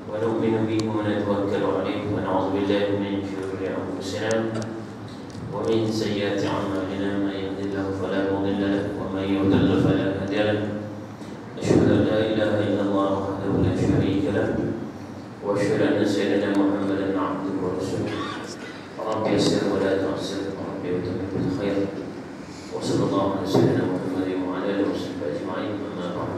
ونؤمن به ونتوكل عليه ونعوذ بالله من شرور أنفسنا ومن سيئات أعمالنا من يهد الله فلا مضل له ومن يضلل فلا هادي له أشهد أن لا إله إلا الله وحده لا شريك له وأشهد أن سيدنا محمدا عبده ورسوله رب يسر ولا تعسر رب وتمم بالخير وصلى الله على سيدنا محمد وعلى آله وصحبه أجمعين أما بعد.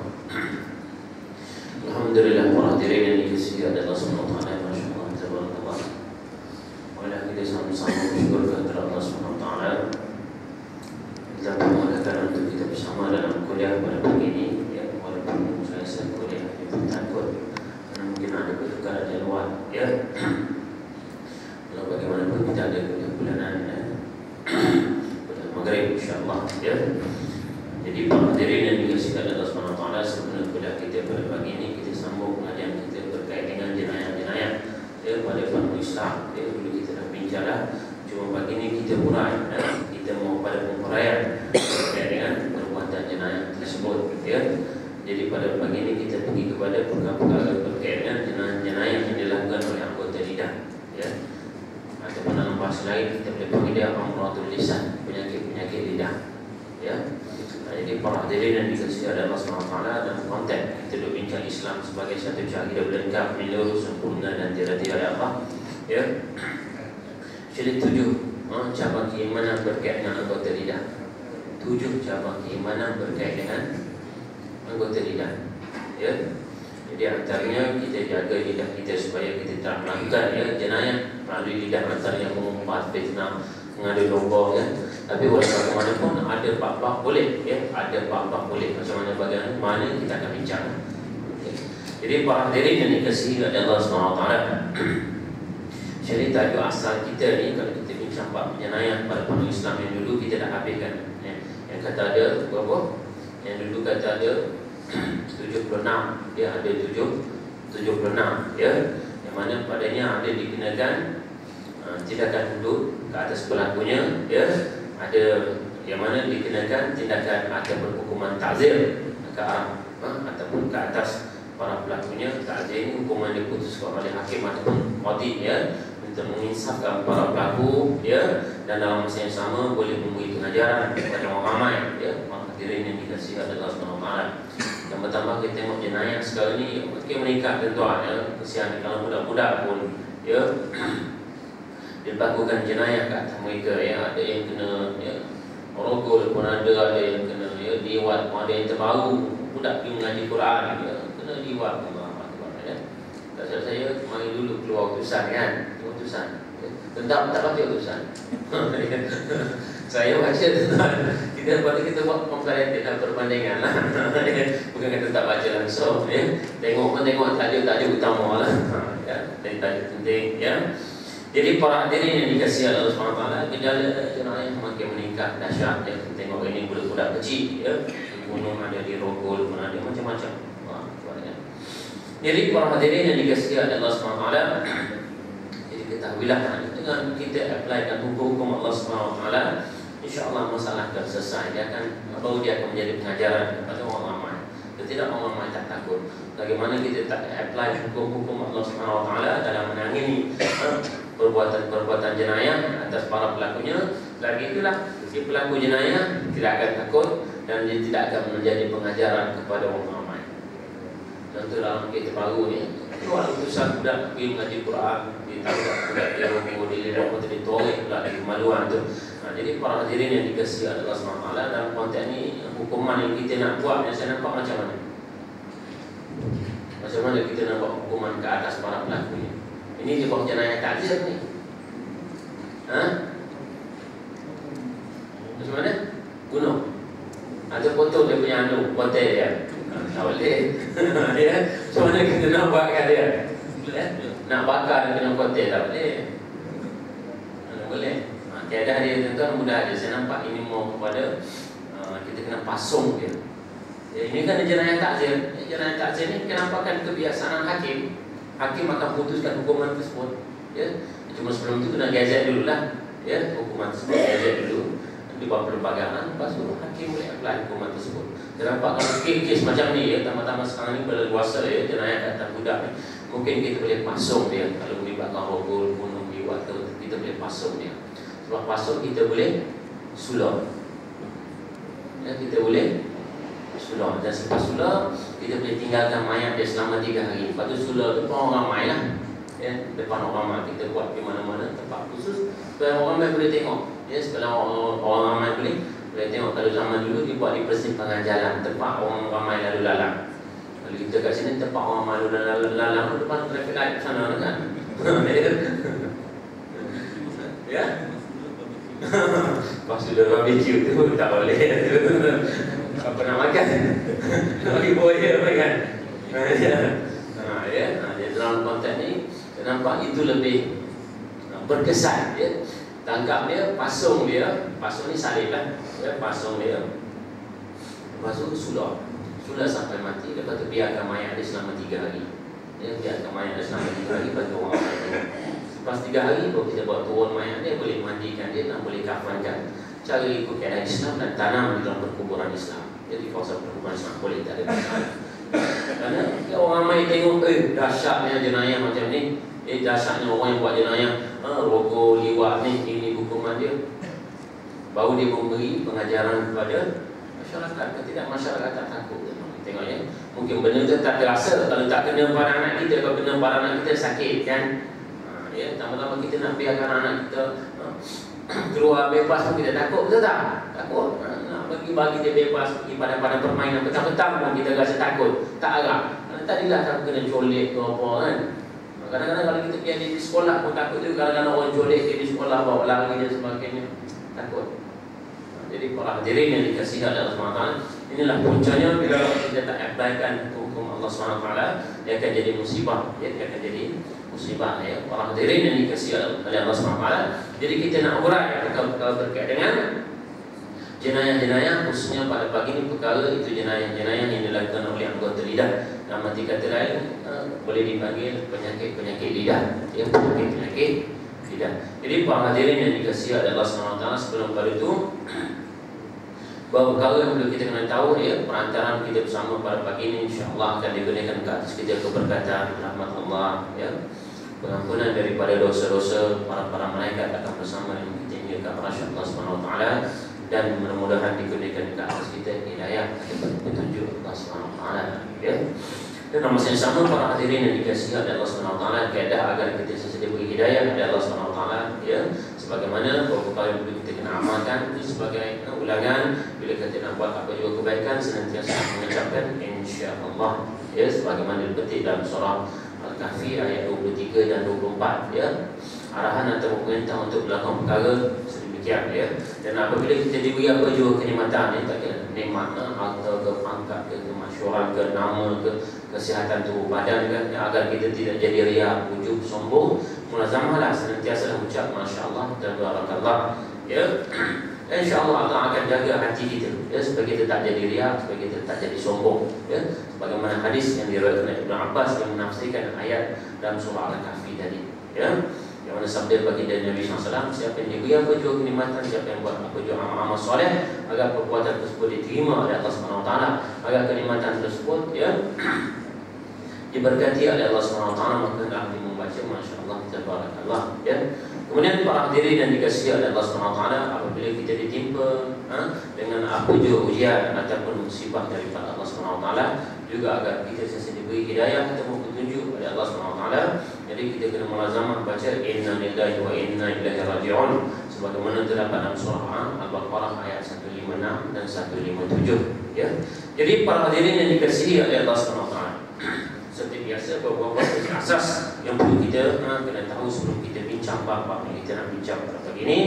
Alhamdulillah para hadirin yang dikasihi Allah Subhanahu wa taala, masyaallah tabarakallah. Marilah kita sama-sama bersyukur kepada Allah Subhanahu wa taala telah memudahkan untuk kita bersama dalam kuliah pada pagi ini, ya, walaupun saya rasa kuliah itu takut karena mungkin ada pertukaran di luar, ya. Walau bagaimanapun kita ada kuliah bulanan, pada maghrib insyaallah, ya. Jadi para hadirin yang dikasihi Allah Subhanahu wa taala, sebelum kuliah kita pada pagi ini kita sambung pengajian kita berkait dengan jenayah-jenayah, ya, pada faham Islam. Ya, dulu kita dah bincang dah, cuma pagi ini kita urai, ya. Kita mau pada penguraian berkait dengan perbuatan jenayah tersebut, ya. Jadi pada pagi ini kita pergi kepada perkara-perkara berkait dengan jenayah-jenayah yang dilakukan oleh anggota lidah, ya. Ataupun dalam bahasa lain kita boleh panggil dia amratul lisan, penyakit-penyakit lidah, ya. Jadi para hadirin yang dikasihi Allah SWT, dalam konteks kita berbincang Islam sebagai satu cakidah lengkap, menyeluruh, sempurna dan tiada-tiada oleh Allah, ya. Jadi 7 cabang keimanan berkait dengan anggota lidah. 7 cabang keimanan berkait dengan anggota lidah, ya. Jadi antaranya kita jaga lidah kita supaya kita tak melakukan, ya, jenayah melalui lidah, antaranya mengumpat, fitnah, mengadu domba, ya. Tapi walaupun bagaimanapun ada bab-bab boleh, ya, ada bab-bab boleh. Macam mana bagaimana kita akan bincang. Okay. Jadi para hadirin yang dikasihi Allah SWT, jadi tajuk asal kita ni kalau kita bincang bab jenayah pada pandangan Islam yang dulu kita dah habiskan, ya. Yang kata ada berapa? Yang dulu kata ada 76, dia ada 76, ya. Yang mana padanya ada dikenakan tindakan hudud ke atas pelakunya, ya. Ada yang mana dikenakan tindakan ataupun hukuman ta'zir ke arah ataupun ke atas para pelakunya. Ta'zir ini hukuman diputuskan oleh hakim ataupun qadi, ya, untuk menginsafkan para pelaku, ya, dan dalam masa yang sama boleh memberi pengajaran kepada orang ramai, ya. Hadirin yang dikasihi Allah SWT. Dan bertambah kita tengok jenayah sekarang ni makin meningkat, tuan, ya. Kesian kalau budak-budak pun, ya, dilakukan jenayah ke atas mereka, ya. Ada yang kena, ya, rogol pun ada yang kena, ya, liwat pun ada. Yang terbaru budak pergi mengaji Quran, ya, kena liwat pun, ya. Tak salah saya mari dulu keluar utusan, kan, utusan, ya. Tak baca utusan. Saya baca, tuan. Kita buat komparatif dan perbandingan lah. Bukan kata tak baca langsung, ya. Tengok tajuk utama lah, ya. Tajuk penting, ya. Jadi para hadirin yang dikasihi Allah SWT, gejala jenayah makin meningkat dahsyat, ya. Tengok ini budak-budak kecil, ya, gunung ada, di rogol pun ada, macam-macam. Ya. Jadi para hadirin yang dikasihi Allah SWT, jadi ketahuilah dengan kita applykan hukum Allah SWT, insya-Allah masalah akan selesai. Dia akan menjadi pengajaran kepada orang ramai. Tidak orang ramai tak takut. Bagaimana kita tak apply hukum-hukum Allah SWT dalam menangani perbuatan-perbuatan jenayah atas para pelakunya, lagi itulah si pelaku jenayah tidak akan takut dan dia tidak akan menjadi pengajaran kepada orang ramai. Contoh dalam kita baru ni, keluar utusan budak pergi mengaji Quran, ditangkap budak dia rokok, dilihat atau ditorek pula di kemaluan tu. Jadi para hadirin yang dikasihi Allah SWT, dalam konteks ni hukuman yang kita nak buat, yang saya nampak macam mana? Macam mana kita nak buat hukuman ke atas para pelaku ni? Ini dia buat jenayah ta'zir ni. Macam mana? Gunung atau potong dia punya hotel dia. Tak boleh. Ya. Macam mana kita nak buatkan dia? Nak bakar dia punya hotel, tak boleh. Tak boleh. Tiada dia, tuan-tuan, mudah dia. Saya nampak ini mau kepada kita kena pasung dia. Ya, ini kan jenayah ta'zir. Jenayah ta'zir ni kenapa kan kebiasaan hakim. Hakim akan putuskan hukuman tersebut, ya. Cuma sebelum itu kena gazet dululah, ya, hukuman tersebut gazet dulu, dibuat perlembagaan, lepas itu hakim boleh apply hukuman tersebut. Kenapa kalau kes macam ni, ya, tambah-tambah sekarang ni berleluasa, ya, jenayah kata budak ni, Mungkin kita boleh pasung dia. Kalau melibatkan rogol, gunung, liwat, kita boleh pasung dia. Sebab pasung kita boleh sulap. Ya, kita boleh sulap. Dan selepas sulap, kita boleh tinggalkan mayat dia selama 3 hari. Lepas tu sulap depan orang ramai lah. Ya, depan orang ramai kita buat di mana-mana tempat khusus supaya orang ramai boleh tengok. Ya, supaya orang ramai boleh tengok. Kalau zaman dulu dibuat di persimpangan jalan, tempat orang ramai lalu lalang. Kalau kita kat sini tempat orang ramai lalu lalang, depan traffic light sana kan. Ya. Pas sudah barbecue tu tak boleh. Apa nak makan? Nak pergi boya kan? Ya. Dia dalam konteks ni nampak itu lebih berkesan ya. Tangkap dia, pasung dia, pasung ni salib lah ya, pasung dia. Lepas tu sudah sampai mati. Lepas tu biarkan mayat dia selama 3 hari ya, biarkan mayat dia selama 3 hari bagi orang tengok. Lepas 3 hari baru kita bawa turun mayat dia, boleh mandikan dia dan boleh kafankan. Cara ikut keadaan Islam dan tanam di dalam perkuburan Islam. Jadi kawasan perkuburan Islam boleh, tak ada masalah. Kerana orang ramai tengok, dahsyatnya jenayah macam ni, dahsyatnya orang yang buat jenayah, rogol, liwat ni, ini hukuman dia. Baru dia memberi pengajaran kepada masyarakat. Tidak, masyarakat tak takut. Tengok ya, mungkin benda tu tak terasa. Kalau tak kena pada anak kita, kalau kena pada anak kita sakit kan. Ya, lama-lama kita nak biarkan anak kita keluar bebas pun kita takut, betul tak? Takut. Nak bagi dia bebas pergi pada permainan petang-petang pun kita rasa takut. Tak agak. Tadilah tak kena colek ke apa kan. Kadang-kadang kalau kita pergi di sekolah pun takut juga. Kadang-kadang orang colek dia di sekolah, bawa lari dan sebagainya. Takut. Jadi para hadirin yang dikasihi oleh Allah SWT, inilah puncanya bila kita tak applykan hukum Allah SWT, dia akan jadi musibah. Dia akan jadi musibah ya. Para hadirin yang dikasihi oleh Allah SWT. Jadi kita nak urai perkara berkait dengan jenayah-jenayah, khususnya pada pagi ini perkara itu jenayah-jenayah yang dilakukan oleh anggota lidah. Dalam arti kata lain boleh dipanggil penyakit-penyakit lidah ya, penyakit lidah. Jadi para hadirin yang dikasihi oleh Allah SWT, sebelum pada itu bahawa perkara yang perlu kita kena tahu ya, perantaraan kita bersama pada pagi ini insya-Allah akan digunakan ke atas kita keberkatan rahmat Allah ya, pengampunan daripada dosa-dosa, para malaikat akan bersama dengan kita hingga ke arasy Allah Subhanahu wa taala, dan mudah-mudahan digunakan ke atas kita hidayah petunjuk Allah Subhanahu wa taala ya. Dan nama yang sama para hadirin yang dikasihi oleh Allah Subhanahu wa taala, keadaan agar kita sentiasa diberi hidayah oleh Allah Subhanahu wa taala ya, sebagaimana perkara yang perlu kita kena amalkan itu sebagai ulangan bila kita nak buat apa juga kebaikan, senantiasa mengucapkan insya-Allah ya, sebagaimana dipetik dalam surah Al-Kahfi ayat 23 dan 24 ya. Arahan atau perintah untuk melakukan perkara sedemikian ya. Dan apabila kita diberi apa juga kenikmatan ya, tak kira nikmat harta ke, pangkat ke, kemasyhuran ke, nama ke, kesihatan tubuh badan kan, ya, agar kita tidak jadi riak, ujub, sombong, mulazamahlah senantiasa ucap masya-Allah dan barakallah ya. InsyaAllah Allah akan jaga hati kita ya, supaya kita tak jadi riak, supaya kita tak jadi sombong ya, sebagaimana hadis yang diriwayatkan oleh Ibnu Abbas yang menafsirkan ayat dalam surah Al-Kahfi tadi ya, yang mana sabda baginda Nabi SAW, siapa yang diberi apa juga kenikmatan, siapa yang buat apa juga amal-amal soleh, agar perbuatan tersebut diterima oleh Allah SWT, agar kenikmatan tersebut ya diberkati oleh Allah SWT, maka hendaklah dia membaca masya-Allah tabarakallah ya. Kemudian para hadirin yang dikasihi oleh Allah SWT, apabila kita ditimpa dengan apa juga ujian ataupun musibah daripada Allah SWT, juga agar kita sentiasa diberi hidayah atau petunjuk oleh Allah SWT. Jadi kita kena melazamah baca inna lillahi wa inna ilaihi raji'un, sebagaimana terdapat dalam surah Al-Baqarah ayat 156 dan 157 ya. Jadi para hadirin yang dikasihi oleh Allah SWT, seperti biasa beberapa asas yang perlu kita kena tahu sebelum kita bincang bab yang kita nak bincang pada pagi ini.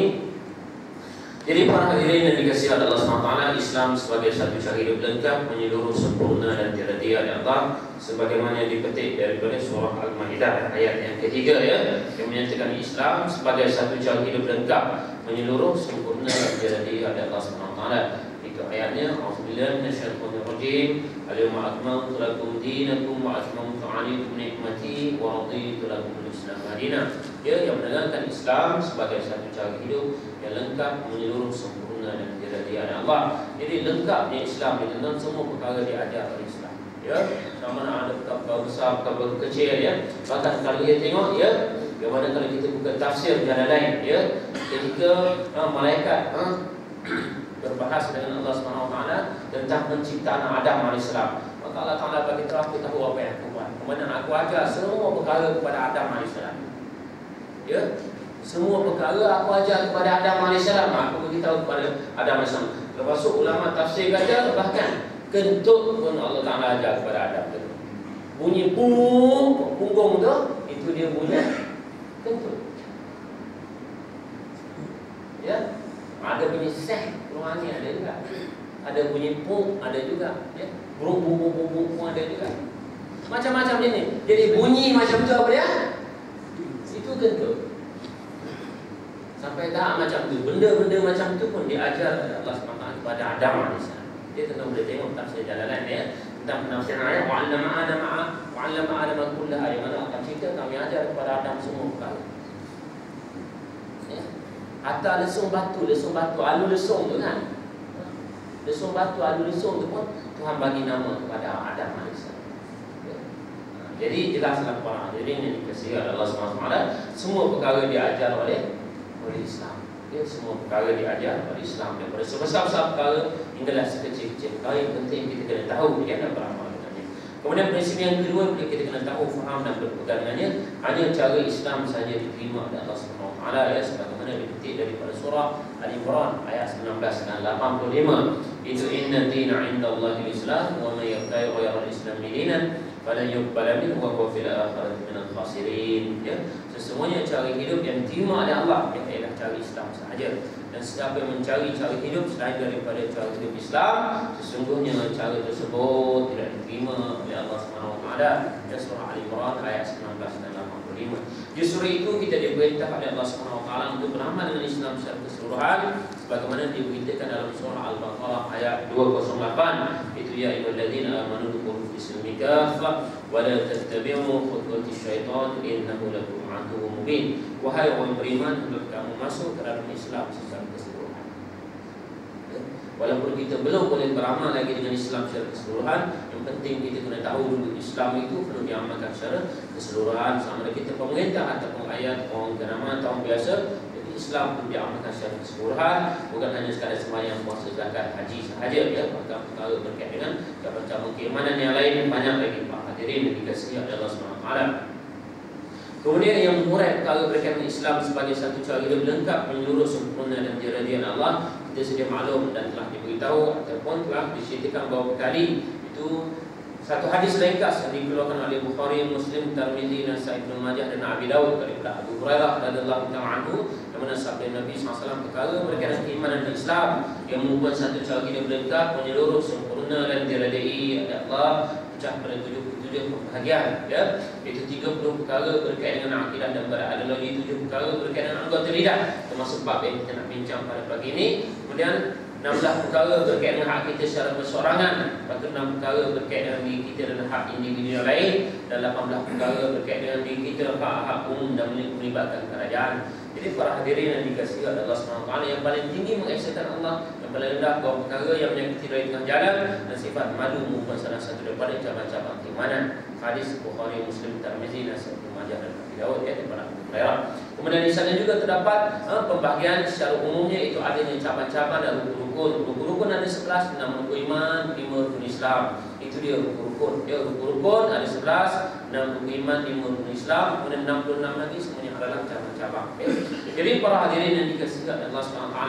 Jadi para hadirin yang dikasihi oleh Allah SWT, Islam sebagai satu cara hidup lengkap, menyeluruh, sempurna dan tiada dia oleh Allah, sebagaimana dipetik daripada surah Al-Maidah ayat yang ketiga ya, yang menyatakan Islam sebagai satu cara hidup lengkap, menyeluruh, sempurna dan tiada dia oleh Allah SWT. Itu ayatnya. Auzubillahi minasyaitonir rajim. Al-yawma akmaltu lakum dinakum wa atmamtu 'alaikum ni'mati wa raditu lakum al-Islam madina. Ya, yang menerangkan Islam sebagai satu cara hidup yang lengkap, menyeluruh, sempurna dan tiada dia Allah. Jadi lengkapnya Islam di dalam semua perkara diajar oleh Islam. ya, sama ada perkara besar, perkara kecil, ya. Bahkan kalau kita tengok, ya, bagaimana kalau kita buka tafsir jalan lain, ya, ketika malaikat berbahas dengan Allah SWT tentang penciptaan Adam AS, maka Allah Taala bagi tahu aku tahu apa yang aku buat. Kemudian aku ajar semua perkara kepada Adam AS. Ya, semua perkara aku ajar kepada Adam AS. Aku beritahu kepada Adam AS. Lepas tu ulama tafsir kata bahkan kentut pun Allah Taala ajar kepada Adam tu. Bunyi punggung tu, itu dia bunyi kentut. Ya, ada bunyi seh keluar ni ada juga. Ada bunyi pung ada juga, ya. Burung ada juga. Macam-macam dia ni. Jadi bunyi macam tu apa dia? Itu kentut. Sampai tak macam tu. Benda-benda macam tu pun diajar Allah SWT kepada Adam AS. Dia tentu boleh tengok tafsir jalalan ya. Tentang penafsiran ayat wa'allama Adam kullaha, yang mana akan cerita kami ajar kepada Adam semua perkara. Ya. Hatta lesung batu, alu lesung tu kan. Lesung batu, alu lesung tu pun Tuhan bagi nama kepada Adam AS. Ya. Jadi jelaslah para hadirin yang dikasihi Allah SWT, semua perkara diajar oleh Islam. Ya, semua perkara diajar oleh Islam, daripada sebesar-besar perkara hinggalah sekecil-kecil perkara yang penting kita kena tahu dan beramal dengannya. Kemudian prinsip yang kedua kita kena tahu, faham dan berpegang dengannya. Hanya cara Islam saja diterima oleh Allah SWT, ya, sebagaimana dipetik daripada surah Al-Imran ayat 19 dan 85. Itu inna dina 'indallahi al-Islam wa man yabtaghi ghayra al-Islam dinan falan yuqbala minhu wa huwa fil akhirati minal khasirin. Ya, sesungguhnya cara hidup yang diterima oleh Allah ialah cara Islam sahaja. Dan siapa yang mencari cara hidup selain daripada cara hidup Islam, sesungguhnya cara tersebut tidak diterima oleh Allah SWT. Ya, surah Al-Imran ayat 19 dan 85. Justru itu kita diperintah oleh Allah SWT untuk beramal dengan Islam secara keseluruhan, sebagaimana diberitakan dalam surah Al-Baqarah ayat 208. Itu ya ayyuhalladzina amanu dukhulu fis-silmi kaffah wa la tattabi'u khutuwatish syaitan innahu lakum aduwwun mubin. Wahai orang beriman, hendaklah kamu masuk ke dalam Islam secara keseluruhan. Ya. Walaupun kita belum boleh beramal lagi dengan Islam secara keseluruhan, yang penting kita kena tahu dulu Islam itu perlu diamalkan secara keseluruhan. Sama ada kita pemerintah ataupun rakyat, orang agama atau orang biasa, jadi Islam perlu diamalkan secara keseluruhan, bukan hanya sekadar sembahyang, puasa, zakat, haji sahaja, ya. Maka perkara berkait dengan macam keimanan yang lain banyak lagi Pak hadirin yang dikasihi oleh Allah SWT. Kemudian yang murad perkara berkaitan Islam sebagai satu cara hidup lengkap, menyeluruh, sempurna dan diradian Allah. Kita sedia maklum dan telah diberitahu ataupun telah diceritakan beberapa kali. Itu satu hadis ringkas yang dikeluarkan oleh Bukhari, Muslim, Tirmizi dan Sahih Ibnu Majah dan Abi Dawud daripada Abu Hurairah radhiyallahu anhu, yang mana sabda Nabi SAW perkara berkaitan keimanan dan Islam yang merupakan satu cara hidup lengkap, menyeluruh, sempurna dan diradiai oleh Allah, pecah pada 77 pembahagian, ya. Itu 30 perkara berkaitan dengan akidah dan ada lagi 7 perkara berkaitan dengan anggota lidah, termasuk bab yang kita nak bincang pada pagi ini. Kemudian 16 perkara berkaitan dengan hak kita secara bersorangan, lepas tu 6 perkara berkaitan dengan diri kita dan hak individu yang lain, dan 18 perkara berkaitan dengan diri kita, hak-hak umum dan melibatkan kerajaan. Jadi para hadirin yang dikasihi oleh Allah SWT, yang paling tinggi mengesahkan Allah, yang paling rendah bahawa perkara yang menyakiti dari tengah jalan, dan sifat malu merupakan salah satu daripada cabang-cabang keimanan. Hadis Bukhari, Muslim, Tirmizi dan Sahih Ibnu Majah dan Abi Dawud, ya, daripada Abu Hurairah. Kemudian di sana juga terdapat pembahagian secara umumnya, itu adanya cabang-cabang dan rukun-rukun. Rukun-rukun ada 11, 6 rukun iman, 5 rukun Islam. Itu dia rukun-rukun. Ya, rukun-rukun ada 11, 6 rukun iman, 5 rukun Islam. Kemudian 66 lagi semuanya adalah cabang-cabang. Ya. Jadi para hadirin yang dikasihi oleh Allah SWT,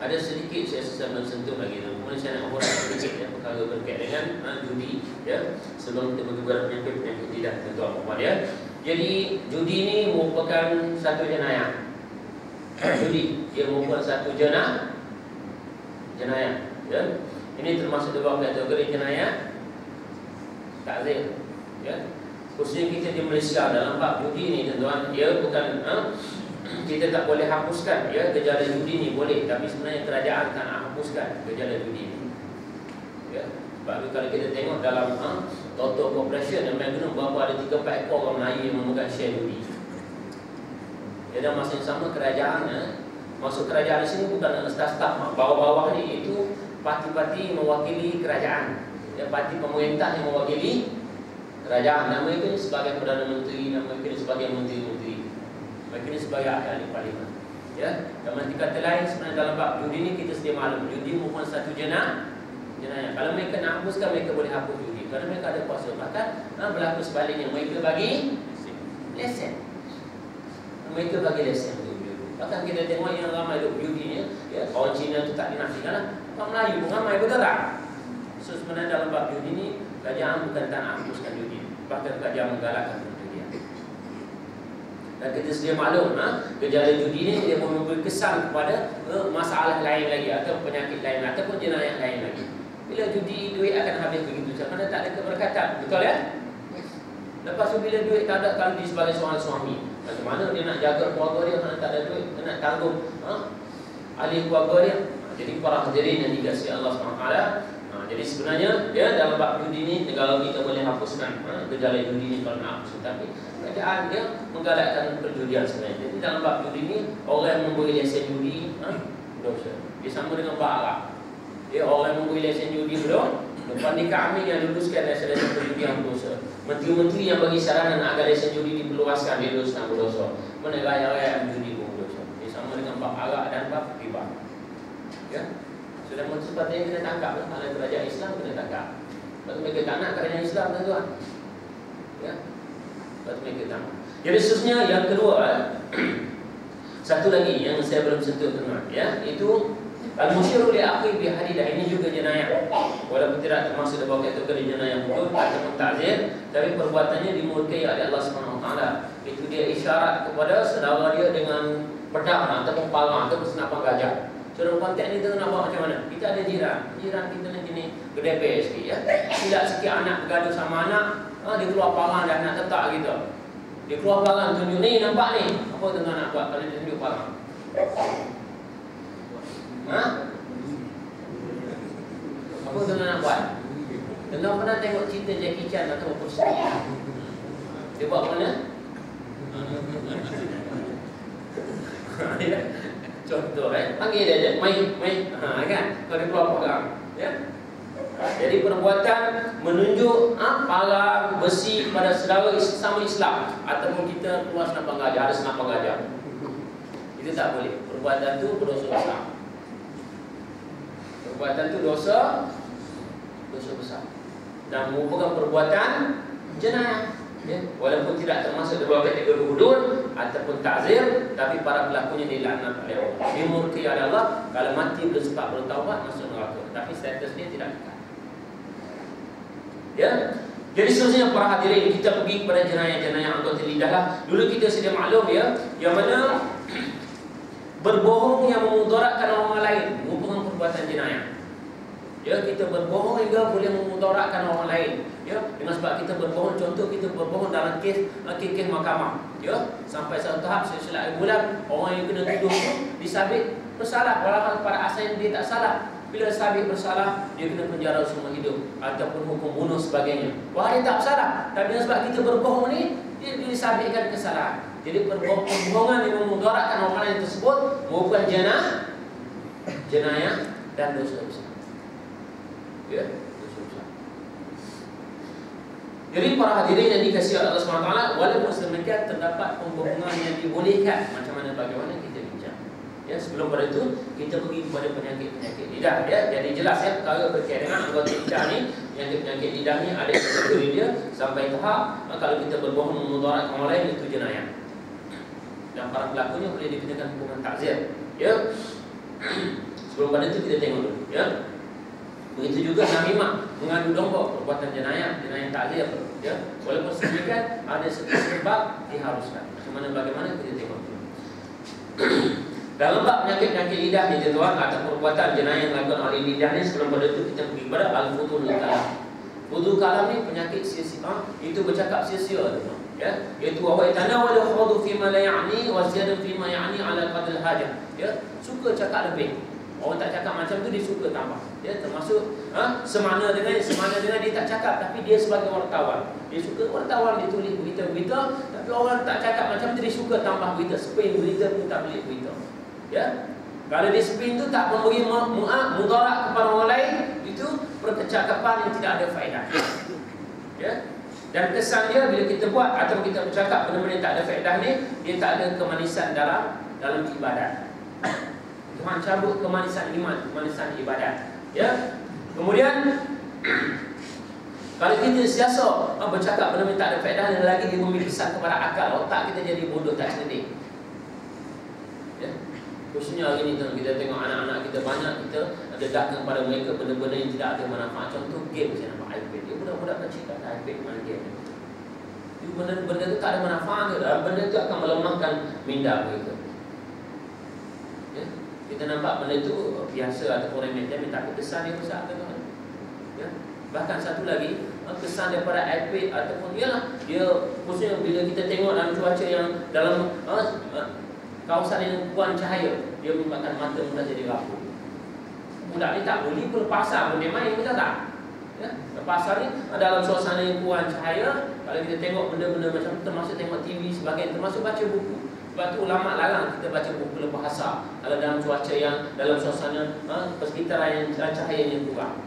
ada sedikit saya mensentuh lagi, kemudian saya nak uraikan sedikit ya, perkara berkaitan dengan judi, ya, sebelum kita bergerak penyakit lidah, tuan-tuan puan, ya. Jadi judi ini merupakan satu jenayah. Judi dia merupakan satu jenayah, ya. Ini termasuk dalam kategori jenayah takzir, ya. Khususnya kita di Malaysia dalam bab judi ini, tuan-tuan, dia bukan kita tak boleh hapuskan, ya, gejala judi ni boleh, tapi sebenarnya kerajaan tak nak hapuskan gejala judi ni, ya. Sebab kalau kita tengok dalam Toto Corporation yang Magnum, berapa ada 3-4 ekor orang Melayu yang memegang share judi. Ya, dan masa yang sama kerajaan Maksud kerajaan di sini bukan staf-staf bawah-bawah ni, itu parti-parti mewakili kerajaan. Ya, parti pemerintah yang mewakili kerajaan. Nama itu sebagai Perdana Menteri, nama itu sebagai Menteri-Menteri, nama itu sebagai ahli parlimen. Ya, dalam arti kata lain sebenarnya dalam bab judi ni kita sedia maklum, judi merupakan satu jenayah. Kalau mereka nak hapuskan, mereka boleh hapus judi kerana mereka ada kuasa. Bahkan berlaku sebaliknya, mereka bagi lesen. Mereka bagi lesen untuk judi. Bahkan kita tengok yang ramai duk judi ni, ya, orang Cina tu tak dinafikan, orang Melayu pun ramai, betul tak? So sebenarnya dalam bab judi ni, kerajaan bukan tak nak hapuskan judi, bahkan kerajaan menggalakkan perjudian. Dan kita sedia maklum, gejala judi ni dia memberi kesan kepada masalah lain lagi, atau penyakit lain, ataupun jenayah lain lagi. Bila judi, duit akan habis begitu saja kerana tak ada keberkatan, betul ya? Lepas tu bila duit tak ada, kalau dia sebagai seorang suami, macam mana dia nak jaga keluarga dia kerana tak ada duit, dia nak tanggung ahli keluarga dia. Jadi para hadirin yang dikasihi Allah SWT, jadi sebenarnya ya, dalam bab judi ni negara kita boleh hapuskan gejala judi ni kalau nak hapus, tapi kerajaan dia menggalakkan perjudian sebenarnya. Jadi dalam bab judi ni, orang yang memberi lesen judi dosa. Dia sama dengan barak. Ya, orang yang memberi lesen judi belum, lepas ni kami yang luluskan lesen-lesen perjudian dosa. Menteri-menteri yang bagi saranan agar lesen judi diperluaskan, dia dosa berdosa. Mana rakyat-rakyat judi pun berdosa. Dia sama dengan bab arak dan bab riba. Ya. Sudah sepatutnya kena tangkap lah. Kalau kerajaan Islam kena tangkap. Lepas tu mereka tak nak kerajaan Islam, tuan-tuan. Ya. Lepas tu mereka tangkap. Jadi seterusnya yang kedua, satu lagi yang saya belum sentuh, tuan-tuan, ya, itu al-musyiru li akhi bi hadidah. Ini juga jenayah. Walaupun tidak termasuk dalam kategori jenayah hukum ataupun ta'zir, tapi perbuatannya dimurkai oleh Allah SWT. Itu dia isyarat kepada saudara dia dengan pedang ataupun parang ataupun senapan gajah. Dalam konteks ni kita nak buat macam mana? Kita ada jiran kita ni jenis gedebel sikit, ya. Tidak sikit anak bergaduh sama anak, dia keluar parang dan nak tetak gitu. Dia keluar parang tunjuk ni, nampak ni. Apa tuan-tuan nak buat kalau dia tunjuk parang? Apa tuan-tuan nak buat? Tuan-tuan pernah tengok cerita Jackie Chan atau Bruce Lee? Dia buat mana? Contoh, panggil dia, main, kan? Kalau dia keluar parang, ya. Jadi perbuatan menunjuk parang besi kepada saudara sesama Islam, ataupun kita keluar senapan gajah, ada senapan gajah, itu tak boleh. Perbuatan tu berdosa besar. Perbuatan tu dosa besar dan merupakan perbuatan jenayah. Ya, walaupun tidak termasuk dalam kategori hudud ataupun ta'zir, tapi para pelakunya dilaknat oleh Allah, dimurkai oleh Allah. Kalau mati belum sempat bertaubat, masuk neraka, tapi status dia tidak kekal. Ya, jadi seterusnya para hadirin, kita pergi kepada jenayah-jenayah anggota lidah lah. Dulu kita sedia maklum, ya, yang mana berbohong yang memudaratkan orang lain merupakan perbuatan jenayah. Ya, kita berbohong hingga boleh memudaratkan orang lain. Ya, dengan sebab kita berbohong, contoh kita berbohong dalam kes mahkamah. Ya, sampai satu tahap setelah bulan orang yang kena tuduh disabit bersalah, walaupun pada asalnya dia tak salah. Bila sabit bersalah, dia kena penjara seumur hidup ataupun hukum bunuh sebagainya. Wah, dia tak bersalah, tapi dengan sebab kita berbohong ni, dia disabitkan kesalahan. Jadi perbohongan yang memudaratkan orang lain tersebut merupakan jenayah dan dosa besar. Ya, dosa besar. Jadi para hadirin yang dikasihi Allah SWT, walaupun sedemikian terdapat pembohongan yang dibolehkan. Macam mana, bagaimana kita bincang. Ya, sebelum pada itu kita pergi kepada penyakit-penyakit lidah. Ya, jadi jelas ya, perkara berkaitan dengan anggota lidah ni, penyakit lidah ni ada kategori dia sampai tahap kalau kita berbohong memudaratkan orang lain, itu jenayah. Dan para pelakunya boleh dikenakan hukuman ta'zir. Ya. Sebelum pada itu kita tengok dulu, ya. Begitu juga namimah, mengadu domba, perbuatan jenayah ta'zir, ya. Walaupun sedemikian ada sebab diharuskan. Macam mana, bagaimana kita tengok dulu. Dalam bab penyakit-penyakit lidah ni, tuan, atau perbuatan jenayah yang dilakukan oleh lidah ni, sebelum pada itu kita pergi kepada al-fudul kalam. Fudul kalam ni penyakit sia-sia, itu bercakap sia-sia, tuan. Ya, iaitu wa yatanawal khawdu fi ma la ya'ni wa ziyada fi ma ya'ni ala qadr al-hajah. Ya, suka cakap lebih. Orang tak cakap macam tu, dia suka tambah. Ya, termasuk semana dengan dia tak cakap, tapi dia sebagai wartawan. Dia suka wartawan, dia tulis berita-berita, tapi orang tak cakap macam tu, dia suka tambah berita, spin berita pun tak boleh berita. Ya, Kalau disiplin itu tak memberi mudarat kepada orang lain, itu percakapan yang tidak ada faedah. Ya. Dan kesan dia bila kita buat atau kita bercakap benda-benda yang tak ada faedah ni, dia tak ada kemanisan dalam ibadat. Tuhan cabut kemanisan iman, kemanisan ibadat. Ya. Kemudian kalau kita siasat bercakap benda-benda tak ada faedah, dan lagi dia memberi kesan kepada akal, otak kita jadi bodoh, tak cerdik. Ya. Khususnya hari ni kita tengok anak-anak kita banyak, kita dedahkan kepada mereka benda-benda yang tidak ada manfaat. Contoh game, saya nampak iPad. Dia budak-budak kecil kat iPad main game. Benda tu tak ada manfaat ke? Benda tu akan melemahkan minda mereka. Ya. Kita nampak benda tu biasa ataupun remeh-temeh, tapi kesan dia besar ke tuan? Ya. Bahkan satu lagi, kesan daripada iPad ataupun ialah dia khususnya bila kita tengok dalam cuaca yang dalam kawasan yang kurang cahaya, dia menyebabkan mata mudah jadi rapuh. Budak ni tak boleh berpasar, boleh main, betul tak? Ya, berpasar ni dalam suasana yang kurang cahaya, kalau kita tengok benda-benda macam tu, termasuk tengok TV sebagainya, termasuk baca buku. Sebab tu ulama larang kita baca buku berbahasa kalau dalam cuaca yang dalam suasana persekitaran yang cahaya yang kurang.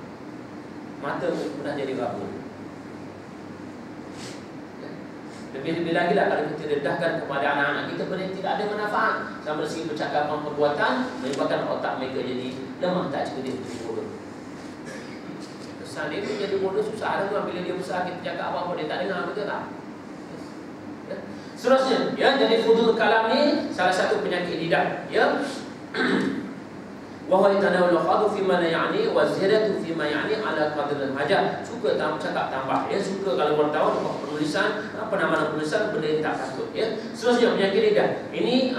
Mata mudah jadi rapuh. Lebih-lebih lagi lah kalau kita dedahkan kepada anak-anak kita benda tidak ada manfaat, sama dari segi percakapan, perbuatan, menyebabkan otak mereka jadi lemah, tak cerdik, jadi bodoh. Kesan dia pun jadi bodoh susah dengar. Bila dia besar kita cakap apa-apa dia tak dengar, betul tak? Ya. Seterusnya, ya, jadi fudul kalam ni salah satu penyakit lidah. Ya. Wa huwa yatanawwalu khadu fi ma ya'ni wa ziyadatu fi ma ya'ni ala qadr al-hajat. Suka cakap tambah, ya, suka kalau wartawan penulisan penambahan penulisan benda yang tak patut, ya. Seterusnya penyakit lidah. Ini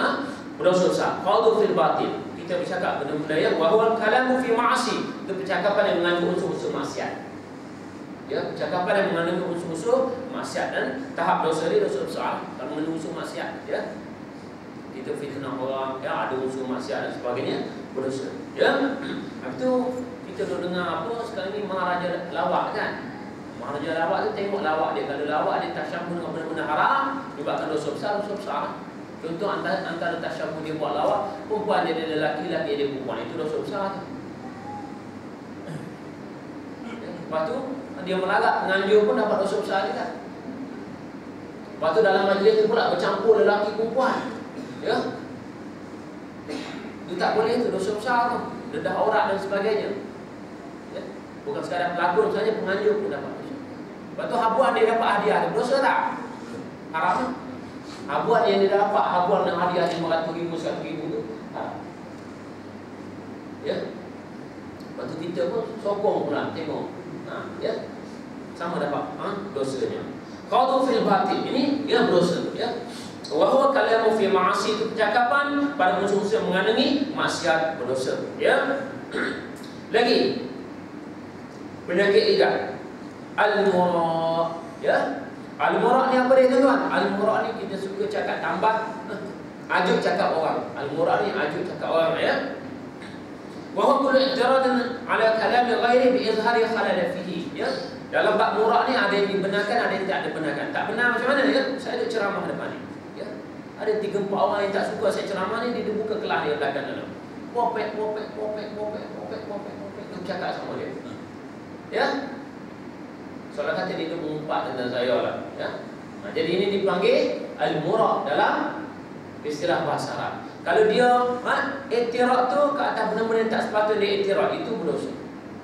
berdosa besar. Khadu fil batil. Kita bercakap benda-benda yang wa huwa kalamu fi ma'asi. Itu percakapan yang mengandung unsur-unsur maksiat. Ya, percakapan yang mengandung unsur-unsur maksiat, dan tahap dosa ni dosa besar kalau mengandung unsur maksiat, ya. Kita fitnah orang, ya, ada unsur maksiat dan sebagainya, berdosa. Ya. Habis tu kita duk dengar apa sekarang ni Maharaja Lawak kan. Maharaja Lawak tu tengok lawak dia, kalau lawak dia tasyabuh dengan benda-benda haram, menyebabkan dosa besar, dosa besar. Contoh antara tasyabuh dia buat lawak, perempuan dia ada lelaki, lelaki dia perempuan, itu dosa besar tu. Ya. Lepas tu dia melarat penganjur pun dapat dosa besar juga. Lepas tu dalam majlis tu pula bercampur lelaki perempuan. Ya. Itu tak boleh, itu dosa besar tu. Dedah aurat dan sebagainya. Ya. Bukan sekadar pelakon saja, penganjur pun dapat dosa. Lepas tu habuan dia dapat hadiah, dia berdosa tak? Haram. Habuan yang dia dapat, habuan dan hadiah RM500,000, RM100,000 tu haram. Ya. Lepas tu kita pun sokong pula tengok. Ya. Sama dapat dosanya. Qadu fil batil, ini dia berdosa, ya. Wa huwa kalamu fi ma'asi, itu percakapan pada unsur-unsur yang mengandungi maksiat, berdosa, ya. Lagi penyakit lidah, al-mura', ya. Al-mura' ni apa dia tuan-tuan? Al-mura' ni kita suka cakap tambah, ajuk cakap orang. Al-mura' ni ajuk cakap orang, ya. Wa huwa kullu i'tiradan ala kalami ghairi bi izhari khalal fihi, ya. Dalam bab mura' ni ada yang dibenarkan, ada yang tak dibenarkan. Tak benar macam mana, ya? Saya ada ceramah depan ni. Ada 3-4 orang yang tak suka saya ceramah ni, dia buka kelas dia belakang dalam. Popek. Tu cakap sama dia. Ya. Soalnya kata dia tu mengumpat tentang saya lah. Ya. Jadi ini dipanggil al-mura' dalam istilah bahasa Arab. Kalau dia i'tirad tu ke atas benda-benda yang tak sepatutnya dia i'tirad, itu berdosa.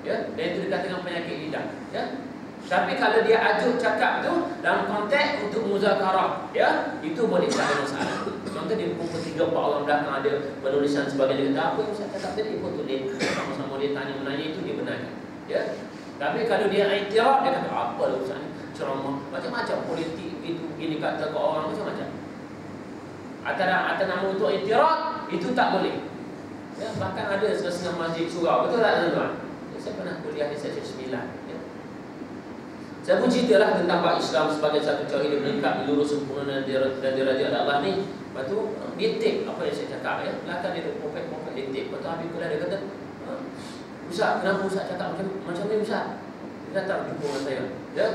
Ya. Dan itu dikatakan penyakit lidah. Ya. Tapi kalau dia ajuk cakap tu dalam konteks untuk muzakarah, ya, itu boleh, tak ada masalah. Contoh dia kumpul 3-4 orang belakang, ada penulisan sebagainya, kata apa yang saya cakap tadi, pun tulis sama-sama dia tanya menanya, itu dia benarkan, ya. Tapi kalau dia i'tirad, dia kata apa lah urusan ni, ceramah macam-macam politik itu gini kata ke orang macam-macam. Atas nama untuk i'tirad, itu tak boleh. Ya, bahkan ada setengah masjid surau, betul tak tuan-tuan? Ya, saya pernah kuliah di Seksyen 9. Saya pun ceritalah tentang bab Islam sebagai satu cara hidup meningkat, lurus sempurna dan dirajak Allah ni. Lepas tu dia take apa yang saya cakap, ya. Belakang dia popek dia take. Lepas tu habis kuliah dia kata, Ustaz, kenapa Ustaz cakap macam ni Ustaz? Dia datang jumpa dengan saya, ya.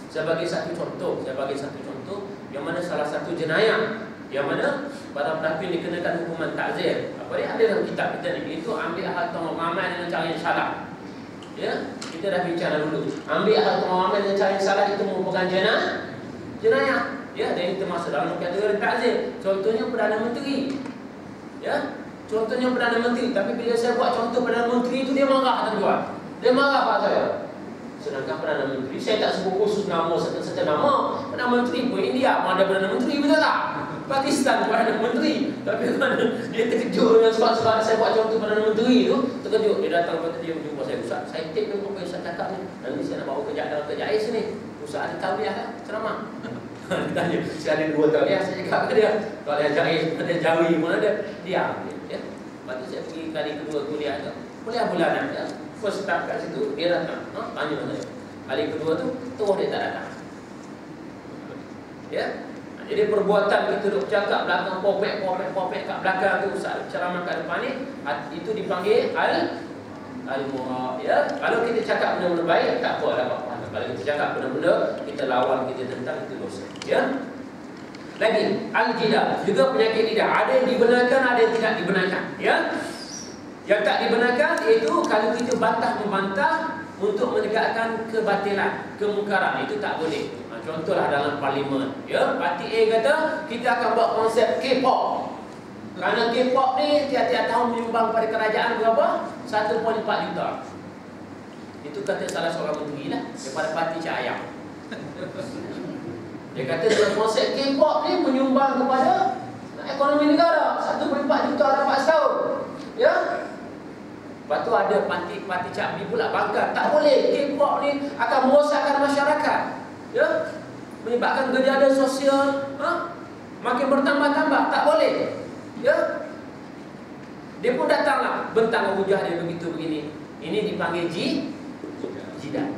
Saya bagi satu contoh yang mana salah satu jenayah Yang mana para pelaku yang dikenakan hukuman takzir. Apa dia? Ada dalam kitab kita ni. Itu ambil harta ramai dengan cara yang salah. Ya, kita dah bincang dulu. Ambil harta ramai dengan cara yang salah itu merupakan jenayah. Ya, dan itu termasuk dalam kategori takzir. Contohnya Perdana Menteri. Ya, contohnya Perdana Menteri. Tapi bila saya buat contoh Perdana Menteri itu, dia marah tuan-tuan. Dia marah pada saya. Sedangkan Perdana Menteri, saya tak sebut khusus nama serta nama. Perdana Menteri pun India pun ada Perdana Menteri, betul tak? Pakistan pun ada Menteri. Tapi kan dia terkejut dengan sebab-sebab saya buat contoh Perdana Menteri tu. Terkejut, dia datang kata dia berjumpa saya. Ustaz, saya take dulu apa yang saya cakap ni. Nanti saya nak bawa kerja dalam kerja air sini. Ustaz ada tauliah lah, ceramah. Dia tanya, saya ada 2 tauliah. Saya cakap ke dia, kalau dia jahil, ada jawi pun ada. Diam. Ya. Lepas tu saya pergi kali kedua kuliah tu. Kuliah bulanan. Ya. First start kat situ, dia datang. Tanya saya. Kali kedua tu, terus dia tak datang. Ya. Jadi perbuatan kita duk cakap belakang popek kat belakang tu, saat ceramah kat depan ni, itu dipanggil al-murah. Ya. Kalau kita cakap benda-benda baik, tak apa, apa-apa. Kalau kita cakap benda-benda kita lawan, kita tentang, itu dosa. Ya. Lagi, al-jidah, juga penyakit lidah. Ada yang dibenarkan, ada yang tidak dibenarkan. Ya. Yang tak dibenarkan iaitu kalau kita bantah-membantah untuk menegakkan kebatilan, kemungkaran, itu tak boleh. Contohlah dalam parlimen, ya, parti A kata kita akan buat konsep K-pop. Kerana K-pop ni tiap-tiap tahun menyumbang pada kerajaan berapa? 1.4 juta. Itu kata salah seorang menteri lah daripada parti Cahaya. Dia kata konsep K-pop ni menyumbang kepada ekonomi negara 1.4 juta dapat setahun. Ya. Lepas tu ada parti Cakbi pula bangkang, tak boleh, K-pop ni akan merosakkan masyarakat. Ya, menyebabkan gejala sosial makin bertambah-tambah, tak boleh. Ya, dia pun datanglah bentang hujah dia begitu begini. Ini dipanggil jidah.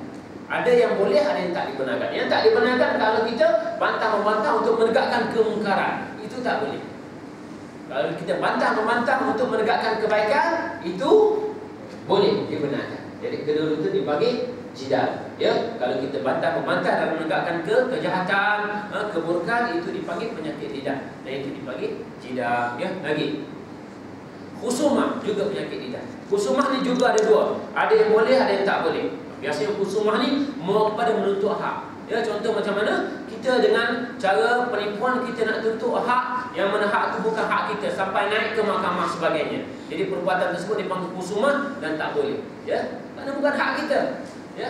Ada yang boleh, ada yang tak dibenarkan. Yang tak dibenarkan kalau kita bantah-membantah untuk menegakkan kemungkaran, itu tak boleh. Kalau kita bantah-membantah untuk menegakkan kebaikan, itu boleh dibenarkan. Jadi kedua itu dipanggil jidah. Ya, kalau kita bantah-membantah dalam menegakkan kejahatan, keburukan, itu dipanggil penyakit lidah. Dan itu dipanggil jidah. Ya, lagi. Khusumah juga penyakit lidah. Khusumah ni juga ada 2. Ada yang boleh, ada yang tak boleh. Biasanya khusumah ni kepada menuntut hak. Ya, contoh macam mana? Kita dengan cara penipuan kita nak tuntut hak yang mana hak itu bukan hak kita sampai naik ke mahkamah sebagainya. Jadi perbuatan tersebut dipanggil khusumah dan tak boleh. Ya, kerana bukan hak kita. Ya.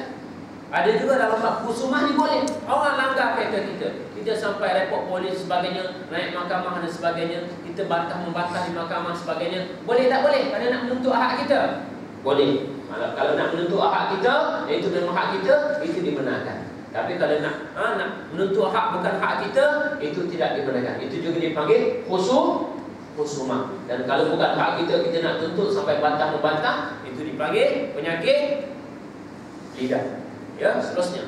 Ada juga dalam bab khusumah ni boleh. Orang langgar kereta kita. Kita sampai report polis sebagainya, naik mahkamah dan sebagainya, kita bantah-membantah di mahkamah sebagainya. Boleh tak boleh? Kerana nak menuntut hak kita. Boleh. Kalau nak menuntut hak kita, iaitu memang hak kita, itu dibenarkan. Tapi kalau nak menuntut hak bukan hak kita, itu tidak dibenarkan. Itu juga dipanggil khusumah. Dan kalau bukan hak kita, kita nak tuntut sampai bantah-membantah, itu dipanggil penyakit lidah. Ya, seterusnya.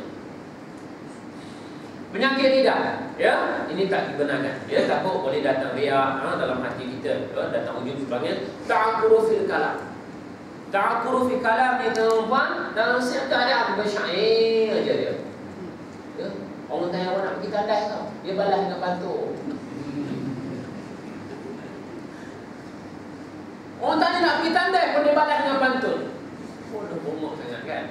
Penyakit lidah, ya, ini tak dibenarkan. Ya, takut boleh datang riak dalam hati kita, datang ujub sebagainya. Ta'akkuru fil kalam. Ta'akkuru fil kalam ni tuan-tuan, dalam setiap keadaan bersyair aja dia. Ya, orang tanya awak nak pergi tandai kau, dia balas dengan pantun. Orang tanya nak pergi tandai pun dia balas dengan pantun. Oh, dah bomok sangat kan?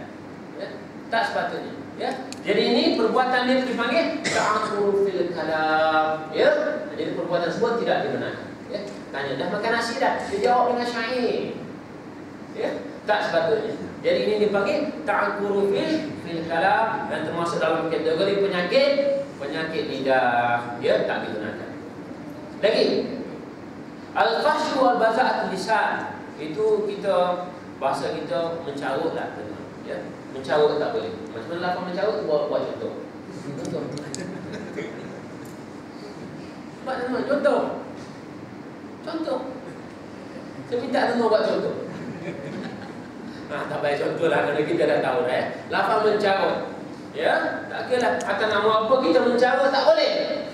Ya, tak sepatutnya. Ya, jadi ini perbuatan dia dipanggil ta'akkuru fil kalam. Ya, jadi perbuatan tersebut tidak dibenarkan. Ya, tanya dah makan nasi dah, dia jawab dengan syair. Ya, tak sepatutnya. Jadi ini dipanggil ta'akkuru fil kalam dan termasuk dalam kategori penyakit lidah. Ya, tak dibenarkan. Lagi, al-fahsyu wal baza'atul lisan. Itu kita bahasa kita mencarutlah teman. Ya, mencarut tak boleh. Macam mana lafaz mencarut? Buat contoh. Buat contoh. Contoh. Saya minta semua buat contoh. Tak payah contoh lah, kerana kita dah tahu dah. Lafaz mencarut. Ya, tak kira atas nama apa kita mencarut tak boleh.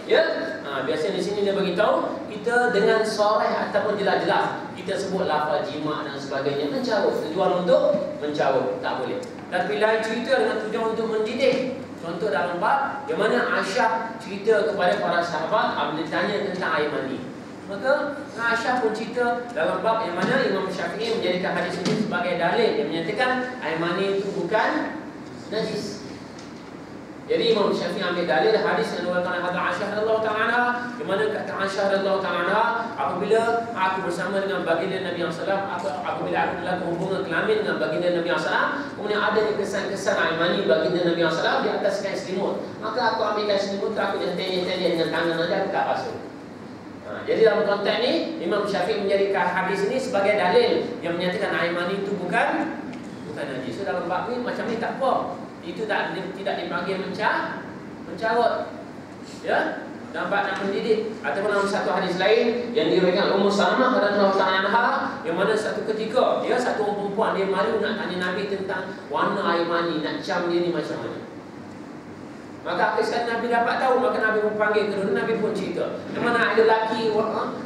Ya. Biasanya di sini dia beritahu kita dengan soreh ataupun jelas-jelas kita sebut lafaz jima' dan sebagainya, mencarut, tujuan untuk mencarut, tak boleh. Tapi lain cerita dengan tujuan untuk mendidik. Contoh masuk dalam bab yang mana Aisyah cerita kepada para sahabat apabila ditanya tentang air mani. Maka Aisyah pun cerita dalam bab yang mana Imam Syafi'i menjadikan hadis ini sebagai dalil yang menyatakan air mani itu bukan najis. Jadi Imam Syafi'i ambil dalil hadis yang diriwayatkan oleh Aisyah radhiyallahu ta'ala anha, di mana kata Aisyah radhiyallahu ta'ala anha, apabila aku bersama dengan baginda Nabi sallallahu alaihi wasallam, apabila aku melakukan hubungan kelamin dengan baginda Nabi sallallahu alaihi wasallam, kemudian ada kesan-kesan air mani baginda Nabi sallallahu alaihi wasallam di atas kain selimut, maka aku ambil kain selimut, aku jentik-jentik dengan tangan saja, aku tak basuh. Jadi dalam konteks ini Imam Syafi'i menjadikan hadis ini sebagai dalil yang menyatakan air mani itu bukan najis. So dalam bab ni macam ni tak apa. Itu tidak dipanggil mencarut. Ya? Nampak nak mendidik. Ataupun dalam satu hadis lain yang diriwayatkan Ummu Salamah radhiyallahu ta'ala anha, yang mana satu ketika satu orang perempuan dia malu nak tanya Nabi tentang warna air mani, nak cam dia ni macam mana. Maka akhir sekali Nabi dapat tahu, maka Nabi pun panggil kedua, Nabi pun cerita. Di mana ada lelaki,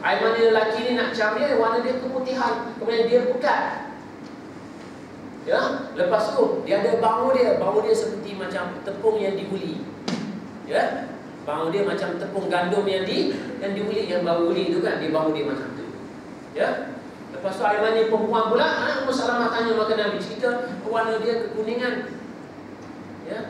air mani lelaki ni nak cam dia, warna dia keputihan, kemudian dia pekat. Ya, lepas tu dia ada bau dia seperti macam tepung yang diuli. Ya, bau dia macam tepung gandum yang diuli, yang bau uli itu kan, dia bau dia macam tu. Ya, lepas tu air mani perempuan pula, Ummu Salamah tanya, maka Nabi cerita warna dia kekuningan. Ya,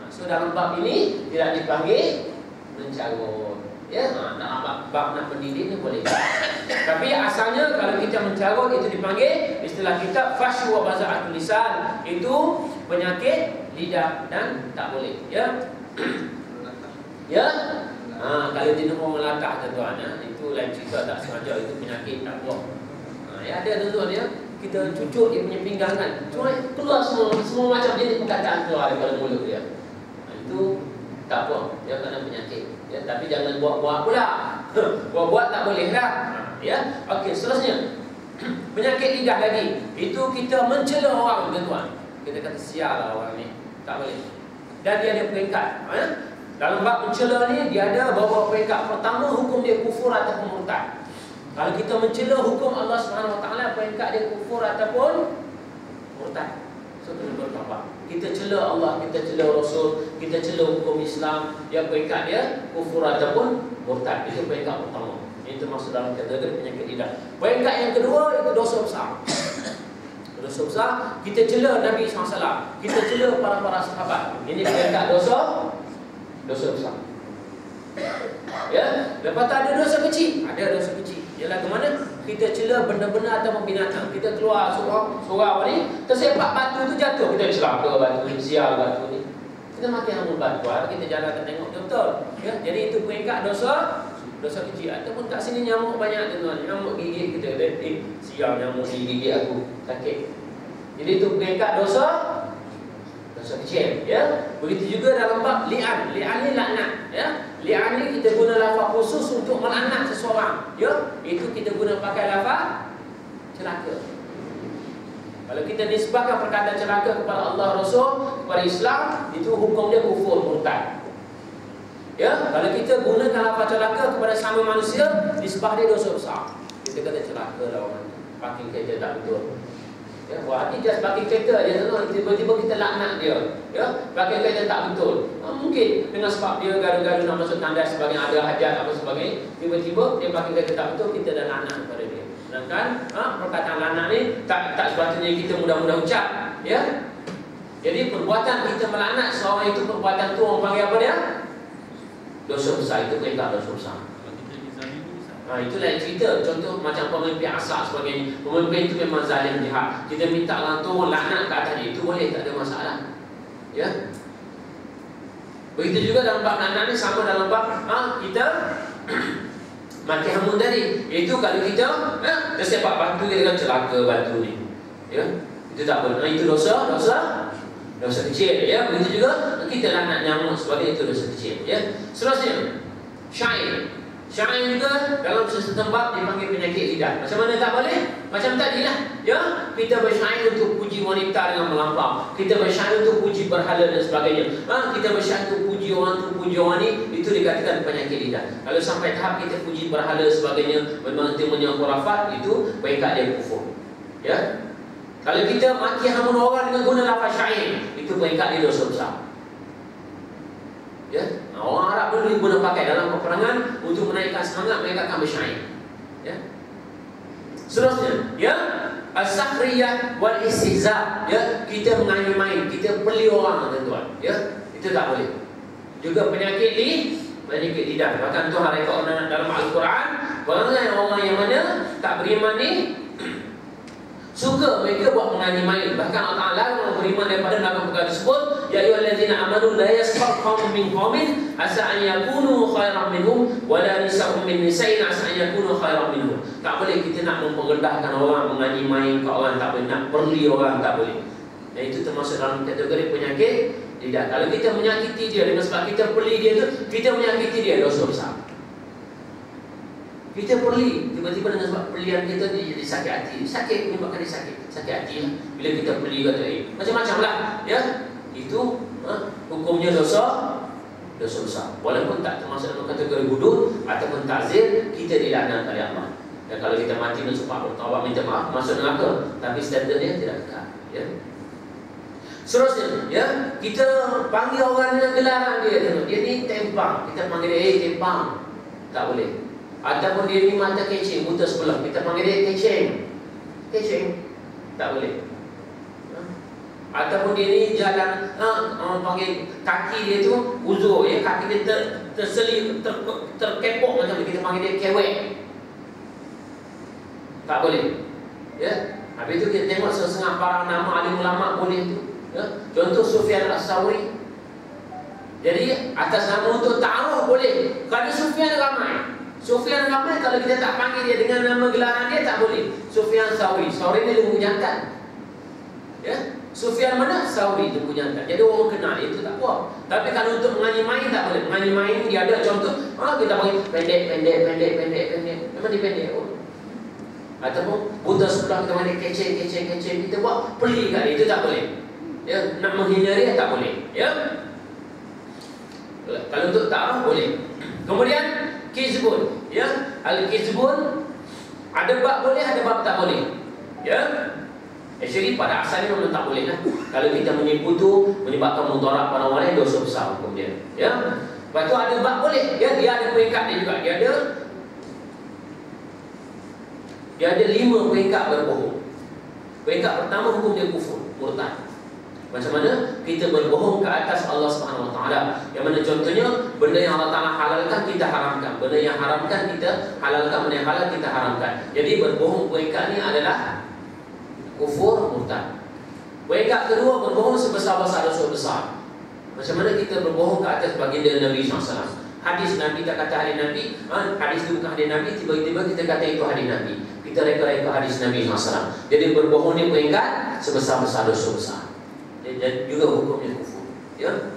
so dalam bab ini tidak dipanggil mencarut. Ya, dalam bab nak mendidik ni boleh. Tapi asalnya kalau kita mencarut itu dipanggil istilah kita fasyu wa baza'atul lisan, itu penyakit lidah dan tak boleh. Ya. Ya. Kalau jenis orang melatah tuan-tuan, itu lain cerita, tak sengaja, itu penyakit tak boleh. Ya, ada tuan-tuan ya, kita cucuk dia punya pinggang kan, cuma keluar semua macam jenis perkataan keluar daripada mulut dia. Itu tak apa, dia kena penyakit. Ya, tapi jangan buat-buat pula. Buat-buat tak boleh dah. Ya. Okey, seterusnya. Penyakit lidah lagi. Itu kita mencela orang, tuan-tuan. Kita kata sial lah orang ni. Tak boleh. Dan dia ada peringkat. Ya? Dalam bab mencela ni dia ada beberapa peringkat. Pertama, hukum dia kufur ataupun murtad. Kalau kita mencela hukum Allah Subhanahu Wa Taala, peringkat dia kufur ataupun murtad. So kena berapa? Kita cela Allah, kita cela Rasul, kita cela hukum Islam, dia peringkat dia kufur ataupun murtad. Itu peringkat pertama. Itu masuk dalam kategori penyakit lidah. Peringkat yang kedua itu dosa besar. Dosa besar, kita cela Nabi SAW, kita cela para sahabat. Ini peringkat dosa besar. Ya, lepas tu ada dosa kecil. Ada dosa kecil. Ialah ke mana? Kita cela benda-benda atau binatang. Kita keluar surau ni, tersepak batu tu jatuh, kita celaka batu ni, sial batu ni. Kita maki hambur batu, kita jalan tengok betul. Ya, jadi itu peringkat dosa kecil. Ataupun kat sini nyamuk banyak tuan-tuan, nyamuk gigit kita, sial nyamuk ni gigit aku, sakit. Jadi itu peringkat dosa kecil. Ya, begitu juga dalam bab li'an. Li'an ni laknat. Ya, li'an ni kita guna lafaz khusus untuk melaknat seseorang. Ya, itu kita guna pakai lafaz celaka. Kalau kita nisbahkan perkataan celaka kepada Allah Rasul, kepada Islam, itu hukum dia kufur murtad. Ya, kalau kita gunakan lafaz celaka kepada sama manusia, nisbah dia dosa besar. Kita kata celaka lah orang tu, parking kereta tak betul. Ya, hati just pakai kereta je tu, tiba-tiba kita laknat dia. Ya, pakai kereta tak betul. Mungkin dengan sebab dia garu-garu nak masuk tandas sebagai ada hajat apa sebagainya, tiba-tiba dia pakai kereta tak betul, kita dah laknat kepada dia. Sedangkan perkataan laknat ni tak sepatutnya kita mudah-mudah ucap. Ya. Jadi perbuatan kita melaknat seorang itu, perbuatan tu orang panggil apa dia? Dosa besar. Itu peringkat dosa besar. Itulah yang cerita. Contoh macam pemimpin asal sebagainya. Pemimpin itu memang zalim jahat. Kita minta orang turun laknat ke atas dia, itu boleh, tak ada masalah. Ya. Begitu juga dalam bab laknat ni, sama dalam bab kita mati hamun tadi. Itu kalau kita tersepak batu, kita kan celaka batu ni. Ya. Itu tak boleh. Itu dosa kecil. Ya. Begitu juga kita laknat nyamuk sebagainya, itu dosa kecil. Ya. Seterusnya, syair. Syair juga dalam setempat dipanggil penyakit lidah. Macam mana tak boleh? Macam tadilah. Ya, kita bersyair untuk puji wanita dengan melampau. Kita bersyair untuk puji berhala dan sebagainya. Kita bersyair untuk puji orang tu, puji orang ni, itu dikatakan penyakit lidah. Kalau sampai tahap kita puji berhala sebagainya, memang timnya khurafat, itu peringkat dia kufur. Ya. Kalau kita maki hamun orang dengan guna lafaz syair, itu peringkat dia dosa besar. Ya, orang Arab dulu guna pakai dalam peperangan untuk menaikkan semangat mereka akan bersyai. Ya. Seterusnya, ya, as-sakhriyah wal istihza, ya, kita mengaim-aim, kita peli orang, tuan-tuan, ya, itu tak boleh. Juga penyakit lidah. Bahkan Tuhan rekod dalam Al-Quran, orang yang mana tak beriman ni suka mereka buat mengaim-aim. Bahkan Allah Taala yang beriman daripada dalam perkara tersebut, ya ayyuhallazina amanu la yaskhar qaumun min qaumin asa an yakunu khairan minhum wa la nisa'un min nisa'in asa an yakunu khairan minhum. Tak boleh kita nak memperendahkan orang, mengaim-aim ke orang, tak boleh, nak perli orang, tak boleh. Dan itu termasuk dalam kategori penyakit lidah. Kalau kita menyakiti dia dengan sebab kita perli dia tu, kita menyakiti dia, dosa besar. Kita perli, tiba-tiba dengan sebab perlian kita dia jadi sakit hati. Sakit menyebabkan dia sakit hati lah. Bila kita perli kata macam-macam lah, ya. Itu hukumnya dosa besar. Walaupun tak termasuk dalam kategori hudud ataupun ta'zir, kita dilaknat oleh Allah. Dan kalau kita mati dan sempat bertaubat minta maaf, masuk neraka, tapi standard dia tidak dekat, ya. Seterusnya, ya, kita panggil orang dengan gelaran dia. Dia ni tempang, kita panggil dia tempang, tak boleh. Ataupun dia ni mata kecing, buta sebelah, kita panggil dia kecing, tak boleh. Ataupun dia ni jalan, orang panggil kaki dia tu uzur, ya, kaki dia terselip, terkepok macam tu, kita panggil dia kewek, tak boleh, ya. Habis tu kita tengok setengah para nama alim ulama boleh tu, ya. Contoh Sufyan As-Sawri. Jadi atas nama untuk ta'aruf boleh. Kalau Sufyan ramai kalau kita tak panggil dia dengan nama gelaran dia tak boleh. Sufyan Sauri ni lembu jantan, ya. Sufyan mana? Sauri, lembu jantan. Jadi orang kenal itu tak apa. Tapi kalau untuk mengaim-aim tak boleh. Mengaim-aim dia ada contoh, kita panggil pendek. Memang dia pendek. Ataupun buta sebelah kita panggil kecing, kita buat peli kat dia, itu tak boleh. Ya, nak menghina dia tak boleh, ya. Kalau untuk ta'aruf boleh. Kemudian kizbun, ya, al-kizbun ada bab boleh, ada bab tak boleh, ya. Actually pada asalnya memang tak boleh lah. Kalau kita menipu tu menyebabkan mudarat pada orang lain, dosa besar hukum dia, ya. Lepas tu ada bab boleh, ya, dia ada peringkat dia juga. Dia ada 5 peringkat berbohong. Peringkat pertama hukum dia kufur, murtad. Macam mana kita berbohong ke atas Allah Subhanahu Wa Taala? Yang mana contohnya benda yang Allah Taala halalkan kita haramkan, benda yang haramkan kita halalkan, benda yang halal kita haramkan. Jadi berbohong peringkat ni adalah kufur, murtad. Peringkat kedua berbohong sebesar-besar dosa besar. Macam mana kita berbohong ke atas baginda Nabi SAW? Hadis Nabi tak kata hadis Nabi, hadis itu bukan hadis Nabi, tiba-tiba kita kata itu hadis Nabi. Kita reka-reka hadis Nabi SAW. Jadi berbohong ni peringkat sebesar-besar dosa besar. Dan juga hukumnya kufur, ya.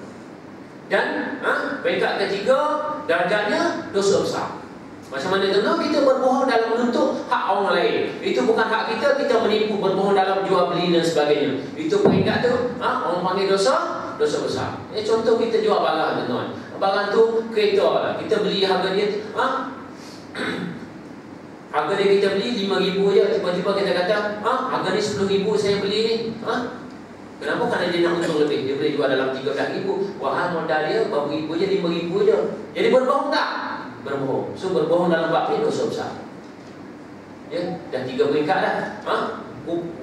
Dan peringkat ketiga darjatnya dosa besar. Macam mana tu? Kita berbohong dalam menuntut hak orang lain. Itu bukan hak kita, kita menipu, berbohong dalam jual beli dan sebagainya. Itu peringkat tu, orang panggil dosa besar. Contoh kita jual barang, tuan. Barang tu kereta lah. Kita beli harga dia, harga dia kita beli 5,000 je. Tiba-tiba kita kata, harga ni 10,000 saya beli ni. Kenapa? Kerana dia nak untung lebih. Dia boleh jual dalam 13,000. Wahai modal dia berapa ribu je, 5,000 je. Jadi berbohong tak? Berbohong. So berbohong dalam bab ni dosa besar. Ya, dah 3 peringkat dah.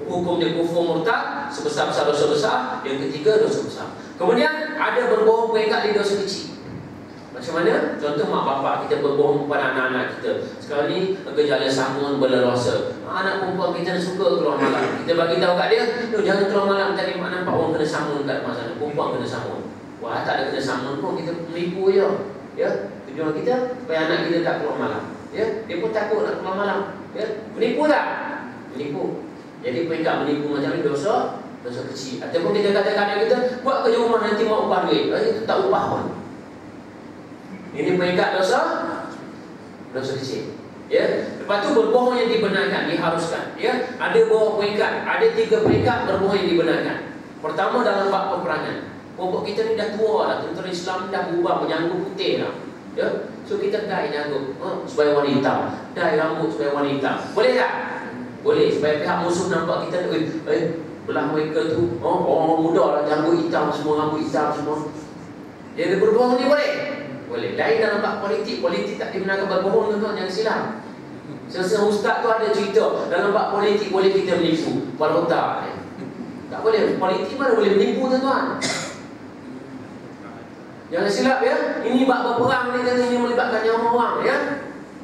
Hukum dia kufur, murtad, sebesar-besar dosa besar. Yang ketiga dosa besar. Kemudian ada berbohong peringkat di dosa kecil. Macam mana? Contoh mak bapak kita berbohong kepada anak-anak kita. Sekarang ni gejala samun berleluasa. Anak perempuan kita suka keluar malam. Kita bagi tahu kat dia, jangan keluar malam, tadi mak nampak orang kena samun kat depan sana. Perempuan kena samun. Wah, tak ada kena samun pun, kita menipu je. Ya, tujuan kita supaya anak kita tak keluar malam. Ya, dia pun takut nak keluar malam. Ya, menipu tak? Menipu. Jadi peringkat menipu macam ni dosa kecil. Ataupun kita katakan anak kita, buat kerja rumah nanti mau upah duit. Itu tak upah pun. Ini peringkat dosa kecil. Ya, lepas tu berbohong yang dibenarkan, diharuskan. Ya, ada beberapa peringkat, ada 3 peringkat berbohong yang dibenarkan. Pertama dalam bab peperangan. Pokok kita ni dah tua dah, tentera Islam dah berubah menyanggut putih dah. Ya, so kita dye janggut supaya warna hitam, dye rambut supaya warna hitam. Boleh tak? Boleh, supaya pihak musuh nampak kita belah mereka tu orang muda lah, janggut hitam semua, rambut hitam semua. Dia berbohong ni boleh? Boleh. Lain dalam bab politik. Politik tak dibenarkan berbohong, tuan-tuan, jangan silap. Seorang ustaz tu ada cerita, dalam bab politik boleh kita menipu kepala otak dia. Tak boleh. Politik mana boleh menipu, tuan-tuan? Jangan silap ya. Ini bab berperang ni, ini melibatkan nyawa orang ya.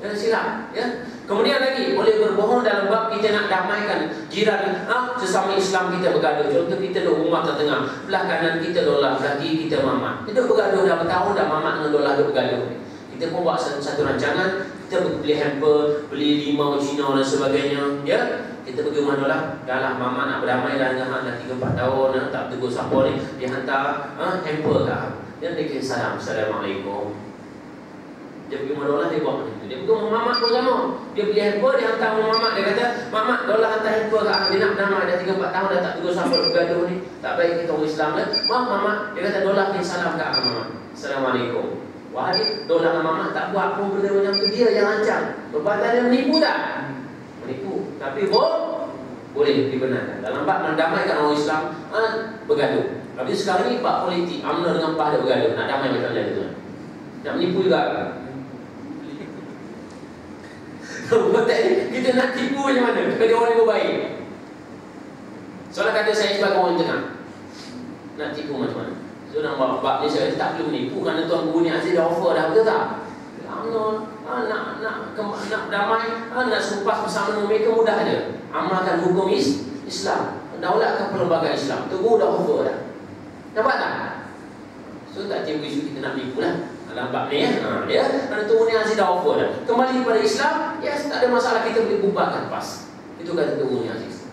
Jangan silap ya. Kemudian lagi boleh berbohong dalam bab kita nak damaikan jiran, sesama Islam kita bergaduh. Contoh kita duduk rumah tengah, belah kanan kita dolar, belah kiri kita mamak. Kita bergaduh dah bertahun dah, mamak dengan dolar duduk bergaduh. Kita pun buat satu rancangan, kita beli hamper, beli limau Cina dan sebagainya ya. Kita pergi rumah dolar, dah lah mamak nak berdamai dah 3-4 tahun, tak tegur siapa ni, dia hantar hamper kat. Dia bikin salam, Assalamualaikum. Dia pergi rumah dolar, dia buat macam tu. Dia pergi rumah mamak pun sama. Dia beli handphone, dia hantar rumah mamak. Dia kata, mamak, dolar hantar handphone kat dia nak bernama. Dah 3-4 tahun dah tak tegur sampai bergaduh ni. Tak baik kita orang Islam lah. Mamak, dia kata dolar ni salam kat mamak. Assalamualaikum. Wah, dia dolar dengan mamak tak buat pun benda macam tu. Dia yang rancang. Perbuatan dia menipu tak? Menipu. Tapi boleh dibenarkan. Dalam bab mendamaikan orang Islam, bergaduh. Tapi sekarang ni bab politik, UMNO dengan PAH dia bergaduh. Nak damai macam mana tu? Nak menipu juga. Kita nak tipu macam mana? Kepada orang yang baik. Soalnya kata saya sebagai orang tengah, nak tipu macam mana? So nak buat bab ni saya tak perlu menipu kerana Tuan Guru ni Aziz dah offer dah, betul tak? Nak damai, nak serupas bersama dengan mereka mudah aja. Amalkan hukum Islam, daulatkan perlembagaan Islam. Tuan Guru dah offer dah. Nampak tak? So tak tipu isu kita nak menipu lah. Nampak ni ya, kerana Tuan Guru Aziz dah offer dah. Kembali kepada Islam, yes, tak ada masalah, kita boleh bubarkan PAS. Itu kata Tuan Guru Aziz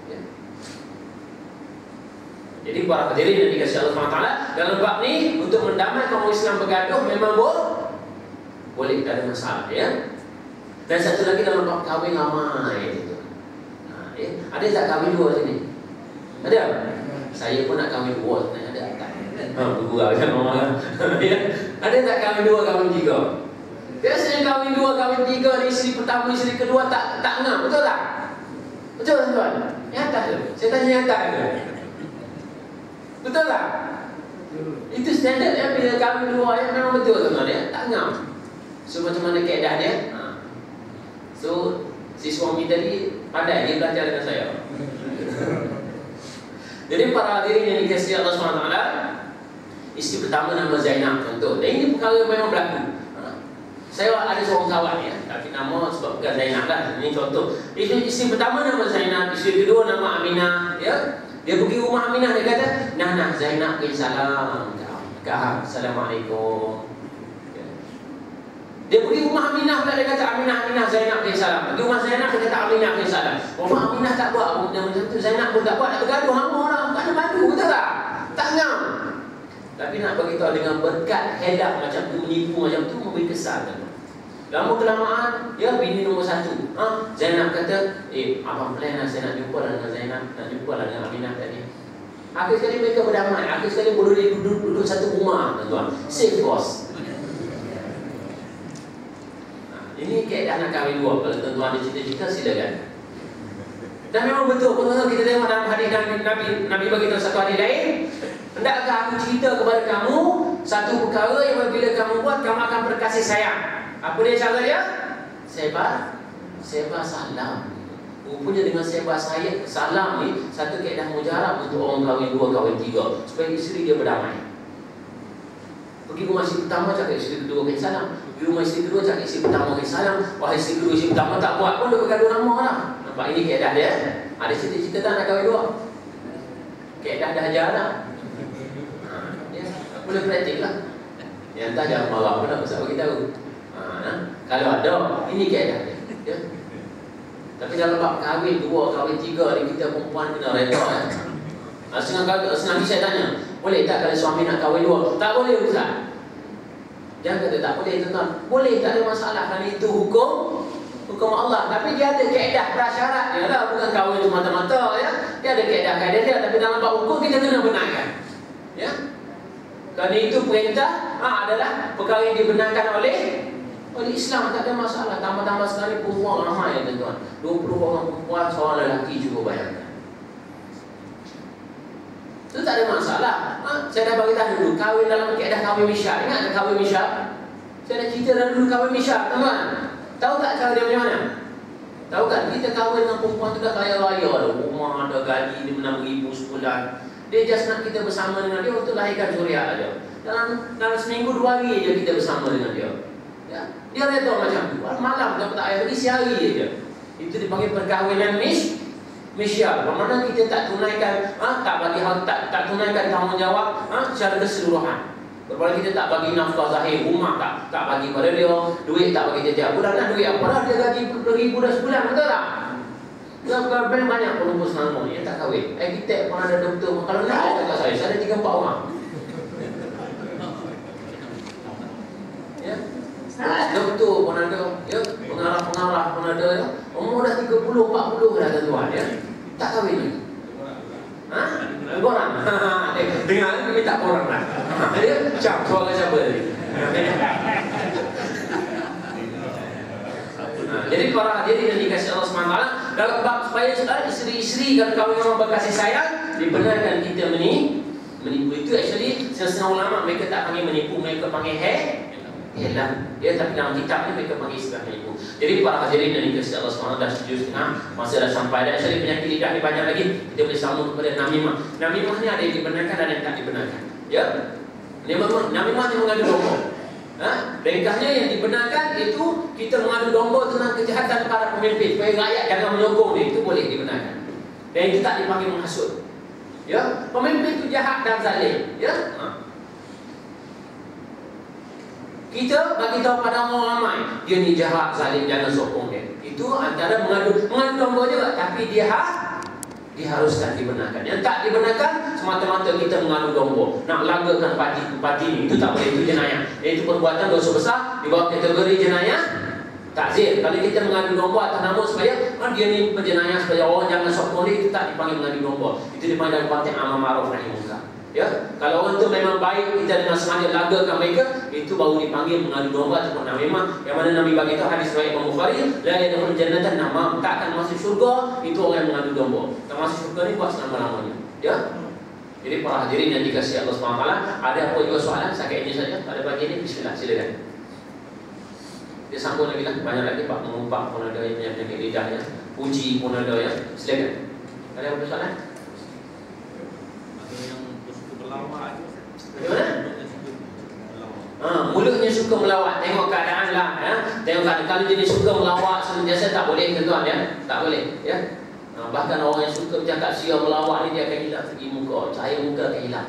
ya. Jadi para hadirin yang dikasihi Allah SWT, dalam bab ni untuk mendamaikan orang Islam bergaduh memang boleh, tak ada masalah ya. Dan satu lagi dalam bab kahwin ramai itu. Ya. Ada tak kahwin dua sini? Ada? Saya pun nak kahwin dua. Ada tak? Bergurau macam orang. Ada tak kahwin dua, kahwin tiga? Biasanya kahwin dua, kahwin tiga, isteri pertama, isteri kedua tak ngam, betul tak? Betul tuan? Nyata tu. Saya tanya nyata tu. Betul tak? Itu standard ya, bila kahwin dua ya, memang betul tuan ya, tak ngam. So macam mana keadaan dia? So si suami tadi pandai, dia belajar dengan saya. Jadi para hadirin yang dikasihi Allah SWT, isteri pertama nama Zainab contoh. Dan ini perkara memang berlaku. Saya ada seorang kawan ya, tapi nama sebab bukan Zainab lah. Ini contoh. Isteri pertama nama Zainab, isteri kedua nama Aminah ya. Dia pergi rumah Aminah, dia kata, "Nah Zainab kirim salam kak. Assalamualaikum." Dia pergi rumah Aminah pula, dia kata, Aminah Zainab kirim salam. Pergi rumah Zainab, dia kata Aminah kirim salam. Rumah Aminah tak buat benda macam tu, Zainab pun tak buat, nak bergaduh hamba orang. Tak ada madu, betul tak? Tak ngam. Tapi nak beritahu dengan berkat hedak macam tu, menipu macam tu, memberi kesan. Lama kelamaan, ya bini nombor satu. Zainab kata, abang plan lah, saya nak jumpa lah dengan Zainab, nak jumpa lah dengan Aminah tadi. Akhir sekali mereka berdamai, akhir sekali boleh duduk satu rumah, tuan-tuan. Safe boss. Ini keadaan nak kahwin dua. Kalau tuan-tuan ada cita-cita, silakan. Dan memang betul, tuan-tuan, kita tengok dalam hadis Nabi bagi tahu satu hadis lain. Hendakkah aku cerita kepada kamu satu perkara yang apabila kamu buat, kamu akan berkasih sayang. Apa dia cara dia? Sebar salam. Rupanya dengan sebar salam ni, satu keadaan mujarab untuk orang kahwin dua, kahwin tiga, supaya isteri dia berdamai. Pergi rumah isteri pertama, cakap isteri kedua kirim salam. Pergi rumah isteri kedua, cakap isteri pertama kirim salam. Wah, isteri kedua, isteri pertama tak buat pun, dia bergaduh lama lah. Nampak ini keadaan dia? Ada cita-cita tak nak kahwin dua? Keadaan dah ajar lah. Boleh praktik lah. Yang tak jangan marah pun nak besar bagi tahu. Kalau ada, ini keadaan dia ya? Tapi dalam bab kahwin dua, kahwin tiga ni, kita perempuan kena reda senang saya tanya, boleh tak kalau suami nak kahwin dua? Tak boleh Ustaz. Jangan kata tak boleh tuan-tuan. Boleh, tak ada masalah. Kerana itu hukum Allah. Tapi dia ada kaedah prasyarat dia lah. Bukan kahwin semata-mata ya. Dia ada kaedah-kaedah dia. Tapi dalam bab hukum kita kena benarkan ya. Kerana itu perintah adalah perkara yang dibenarkan oleh Islam, tak ada masalah. Tambah-tambah sekali perempuan ramai ya tuan-tuan. 20 orang perempuan, seorang lelaki cukup bayangkan. Itu tak ada masalah. Saya dah bagi tahu dulu, kahwin dalam keadaan kahwin misyak. Ingat ada kahwin misyak? Saya dah cerita dah dulu kahwin misyak, teman. Tahu tak cara dia macam mana? Tahu kan, kita kahwin dengan perempuan tu dah kaya raya dah. Rumah ada gaji RM6,000 sebulan. Dia just nak kita bersama dengan dia untuk lahirkan zuriat aja. Dalam seminggu 2 hari je kita bersama dengan dia. Ya, dia reda macam tu. Malam dapat air lagi sehari je. Itu dipanggil perkahwinan misyak. Bermakna kita tak tunaikan, tak bagi tak tunaikan tanggungjawab secara keseluruhan. Bermakna kita tak bagi nafkah zahir, rumah tak bagi pada dia, duit tak bagi dia tiap bulan. Duit apa dah, dia gaji RM10,000 dah sebulan, betul tak? Banyak perumpus nama yang tak kahwin. Arkitek pun ada, doktor. Kalau nak kat saya ada 3-4 orang. Ya, doktor pun ada, ya, pengarah pun ada, ya. Umur dah 30-40 dah tuan, ya. Tak kahwin lagi. Korang. Dengar minta korang lah. Dia cap suara siapa tadi. Jadi para hadirin yang dikasihi Allah SWT, dalam bab supaya isteri-isteri kalau kahwin memang berkasih sayang, dibenarkan kita menipu. Itu actually setengah ulama mereka tak panggil menipu, mereka panggil helan. Ya, tapi dalam kitab ni mereka panggil istilah menipu. Jadi para hadirin yang dikasihi Allah SWT, dah 7:30, masa dah sampai. Dan actually penyakit lidah ni banyak lagi. Kita boleh sambung kepada namimah. Namimah ni ada yang dibenarkan dan yang tak dibenarkan. Ya, namimah ni mengadu domba. Ringkasnya yang dibenarkan itu kita mengadu domba tentang kejahatan para pemimpin supaya rakyat jangan menyokong dia, itu boleh dibenarkan. Dan itu tak dipanggil menghasut. Ya, pemimpin itu jahat dan zalim. Ya, kita bagi tahu pada orang ramai dia ni jahat, zalim, jangan sokong dia. Itu antara mengadu domba juga, tapi dia diharuskan dibenarkan. Yang tak dibenarkan semata-mata kita mengadu domba, nak lagakan parti ni, itu tak boleh, itu jenayah. Itu perbuatan dosa besar di bawah kategori jenayah takzir. Kalau kita mengadu domba atas nama supaya dia ni berjenayah supaya orang jangan sokong dia, itu tak dipanggil mengadu domba. Itu dipanggil dalam konteks amar ma'ruf nahi munkar. Ya, kalau orang tu memang baik, kita dengan sengaja lagakan mereka, itu baru dipanggil mengadu domba ataupun namimah. Yang mana Nabi bagi tahu hadis riwayat Imam Bukhari, la yadkhulul jannata namam, tak akan masuk syurga itu orang yang mengadu domba. Tak masuk syurga ni buat selama-lamanya. Ya. Jadi para hadirin yang dikasihi Allah SWT, ada apa juga soalan? Sekali ini saja pada pagi ini. Bismillah, silakan. Dia sambung lagi lah, banyak lagi bab mengumpat pun ada, yang penyakit lidahnya, uji pun ada, ya. Silakan. Ada apa soalan? Bagaimana? Mulutnya suka melawat. Tengok keadaan lah, ya. Tengok keadaan. Kalau jenis suka melawat sentiasa tak boleh, tuan, ya. Tak boleh, ya. Bahkan orang yang suka bercakap sia melawat ni, dia akan hilang segi muka, cahaya muka akan hilang.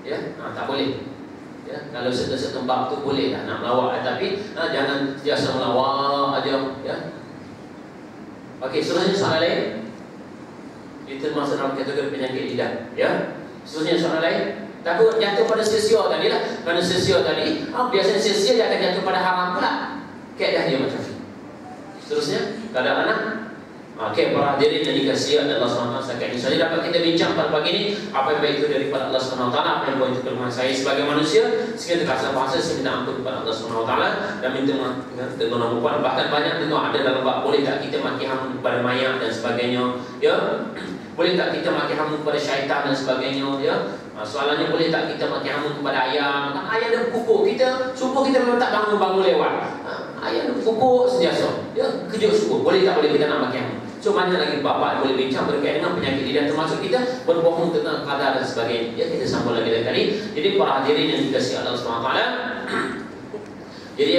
Ya, tak boleh. Ya, kalau serta-serta bab tu boleh lah nak melawat, tapi jangan sentiasa melawat aja, ya. Okey, seterusnya soalan lain. Itu termasuk dalam kategori penyakit lidah, ya. Seterusnya soalan lain. Takut jatuh pada sia-sia tadi lah. Kerana sia-sia tadi, biasanya sia-sia dia akan jatuh pada haram pula. Keadaan dia macam ni. Seterusnya, keadaan anak. Okey, para hadirin yang dikasihi Allah SWT sekalian. Saja dapat kita bincang pada pagi ini apa yang baik itu daripada Allah SWT, apa yang baik itu kelemahan saya sebagai manusia. Sekian terkasih bahasa, saya minta ampun kepada Allah SWT dan minta maaf. Bahkan banyak tentu ada dalam bab boleh tak kita maki hamun kepada mayat dan sebagainya, ya. Boleh tak kita maki hamun kepada syaitan dan sebagainya, ya. Soalannya boleh tak kita maki hamun kepada ayam? Kan ayam dia pukul kita, subuh kita memang tak bangun lewat. Ayam dia pukul sentiasa, ya, kejut subuh. Boleh tak boleh kita nak maki hamun? So banyak lagi bapa boleh bincang berkaitan dengan penyakit lidah, termasuk kita berbohong tentang qadar dan sebagainya. Ya, kita sambung lagi kali. Jadi para hadirin yang dikasihi Allah SWT. Jadi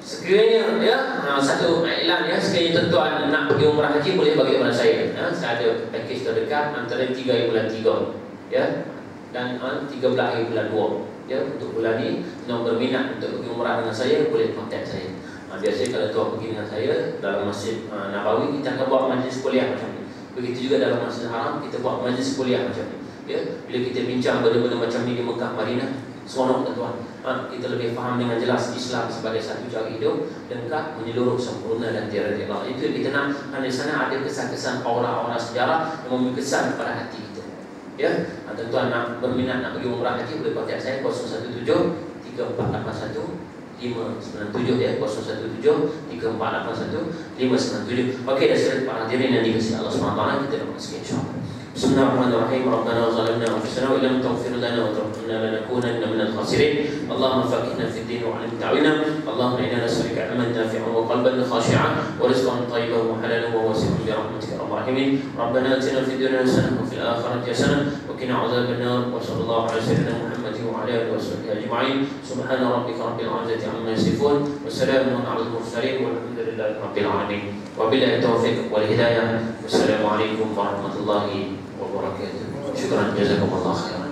sekiranya, ya, satu iklan, ya, sekiranya tuan nak pergi umrah haji boleh bagi kepada saya. Ya, saya ada package terdekat antara 3 bulan 3, ya, dan 13 hari bulan 2. Ya, untuk bulan ni yang berminat untuk pergi umrah dengan saya boleh kontak saya. Biasanya kalau tuan pergi dengan saya dalam Masjid Nabawi, kita akan buat majlis kuliah macam ni. Begitu juga dalam Masjid Haram kita buat majlis kuliah macam ni. Ya, bila kita bincang benda-benda macam ni di Mekah, Madinah, seronok tuan. Kita lebih faham dengan jelas Islam sebagai satu cara hidup lengkap, menyeluruh, sempurna dan tiada tara. Itu yang kita nak. Di sana ada kesan-kesan aura-aura sejarah yang memberi kesan kepada hati kita. Ya, tuan nak berminat nak pergi umrah haji boleh kontak saya 017 3481 597, ya, 017 3481 597. Okey, dah sudah para hadirin yang dikasihi Allah SWT, kita dah masuk insya-Allah. Bismillahirrahmanirrahim. Rabbana zalamna anfusana wa illam taghfir lana wa tarhamna lanakunanna minal khasirin. Allahumma faqihna fid din wa 'allimna ta'wilna. Allahumma inna nas'aluka 'ilman nafi'an wa qalban khashi'an wa rizqan thayyiban wa halalan wa wasi'an bi rahmatika ya arhamar rahimin. Rabbana atina fid dunya hasanah wa fil akhirati hasanah wa qina 'adzaban nar. Wa sallallahu ala sayyidina Muhammad wa ala alihi wa sahbihi ajma'in. Subhana rabbika rabbil 'izzati 'amma yasifun wa salamun 'alal mursalin walhamdulillahi rabbil 'alamin. Wabillahi taufiq wal hidayah. Wassalamualaikum warahmatullahi wabarakatuh. Syukran, jazakumullah khairan.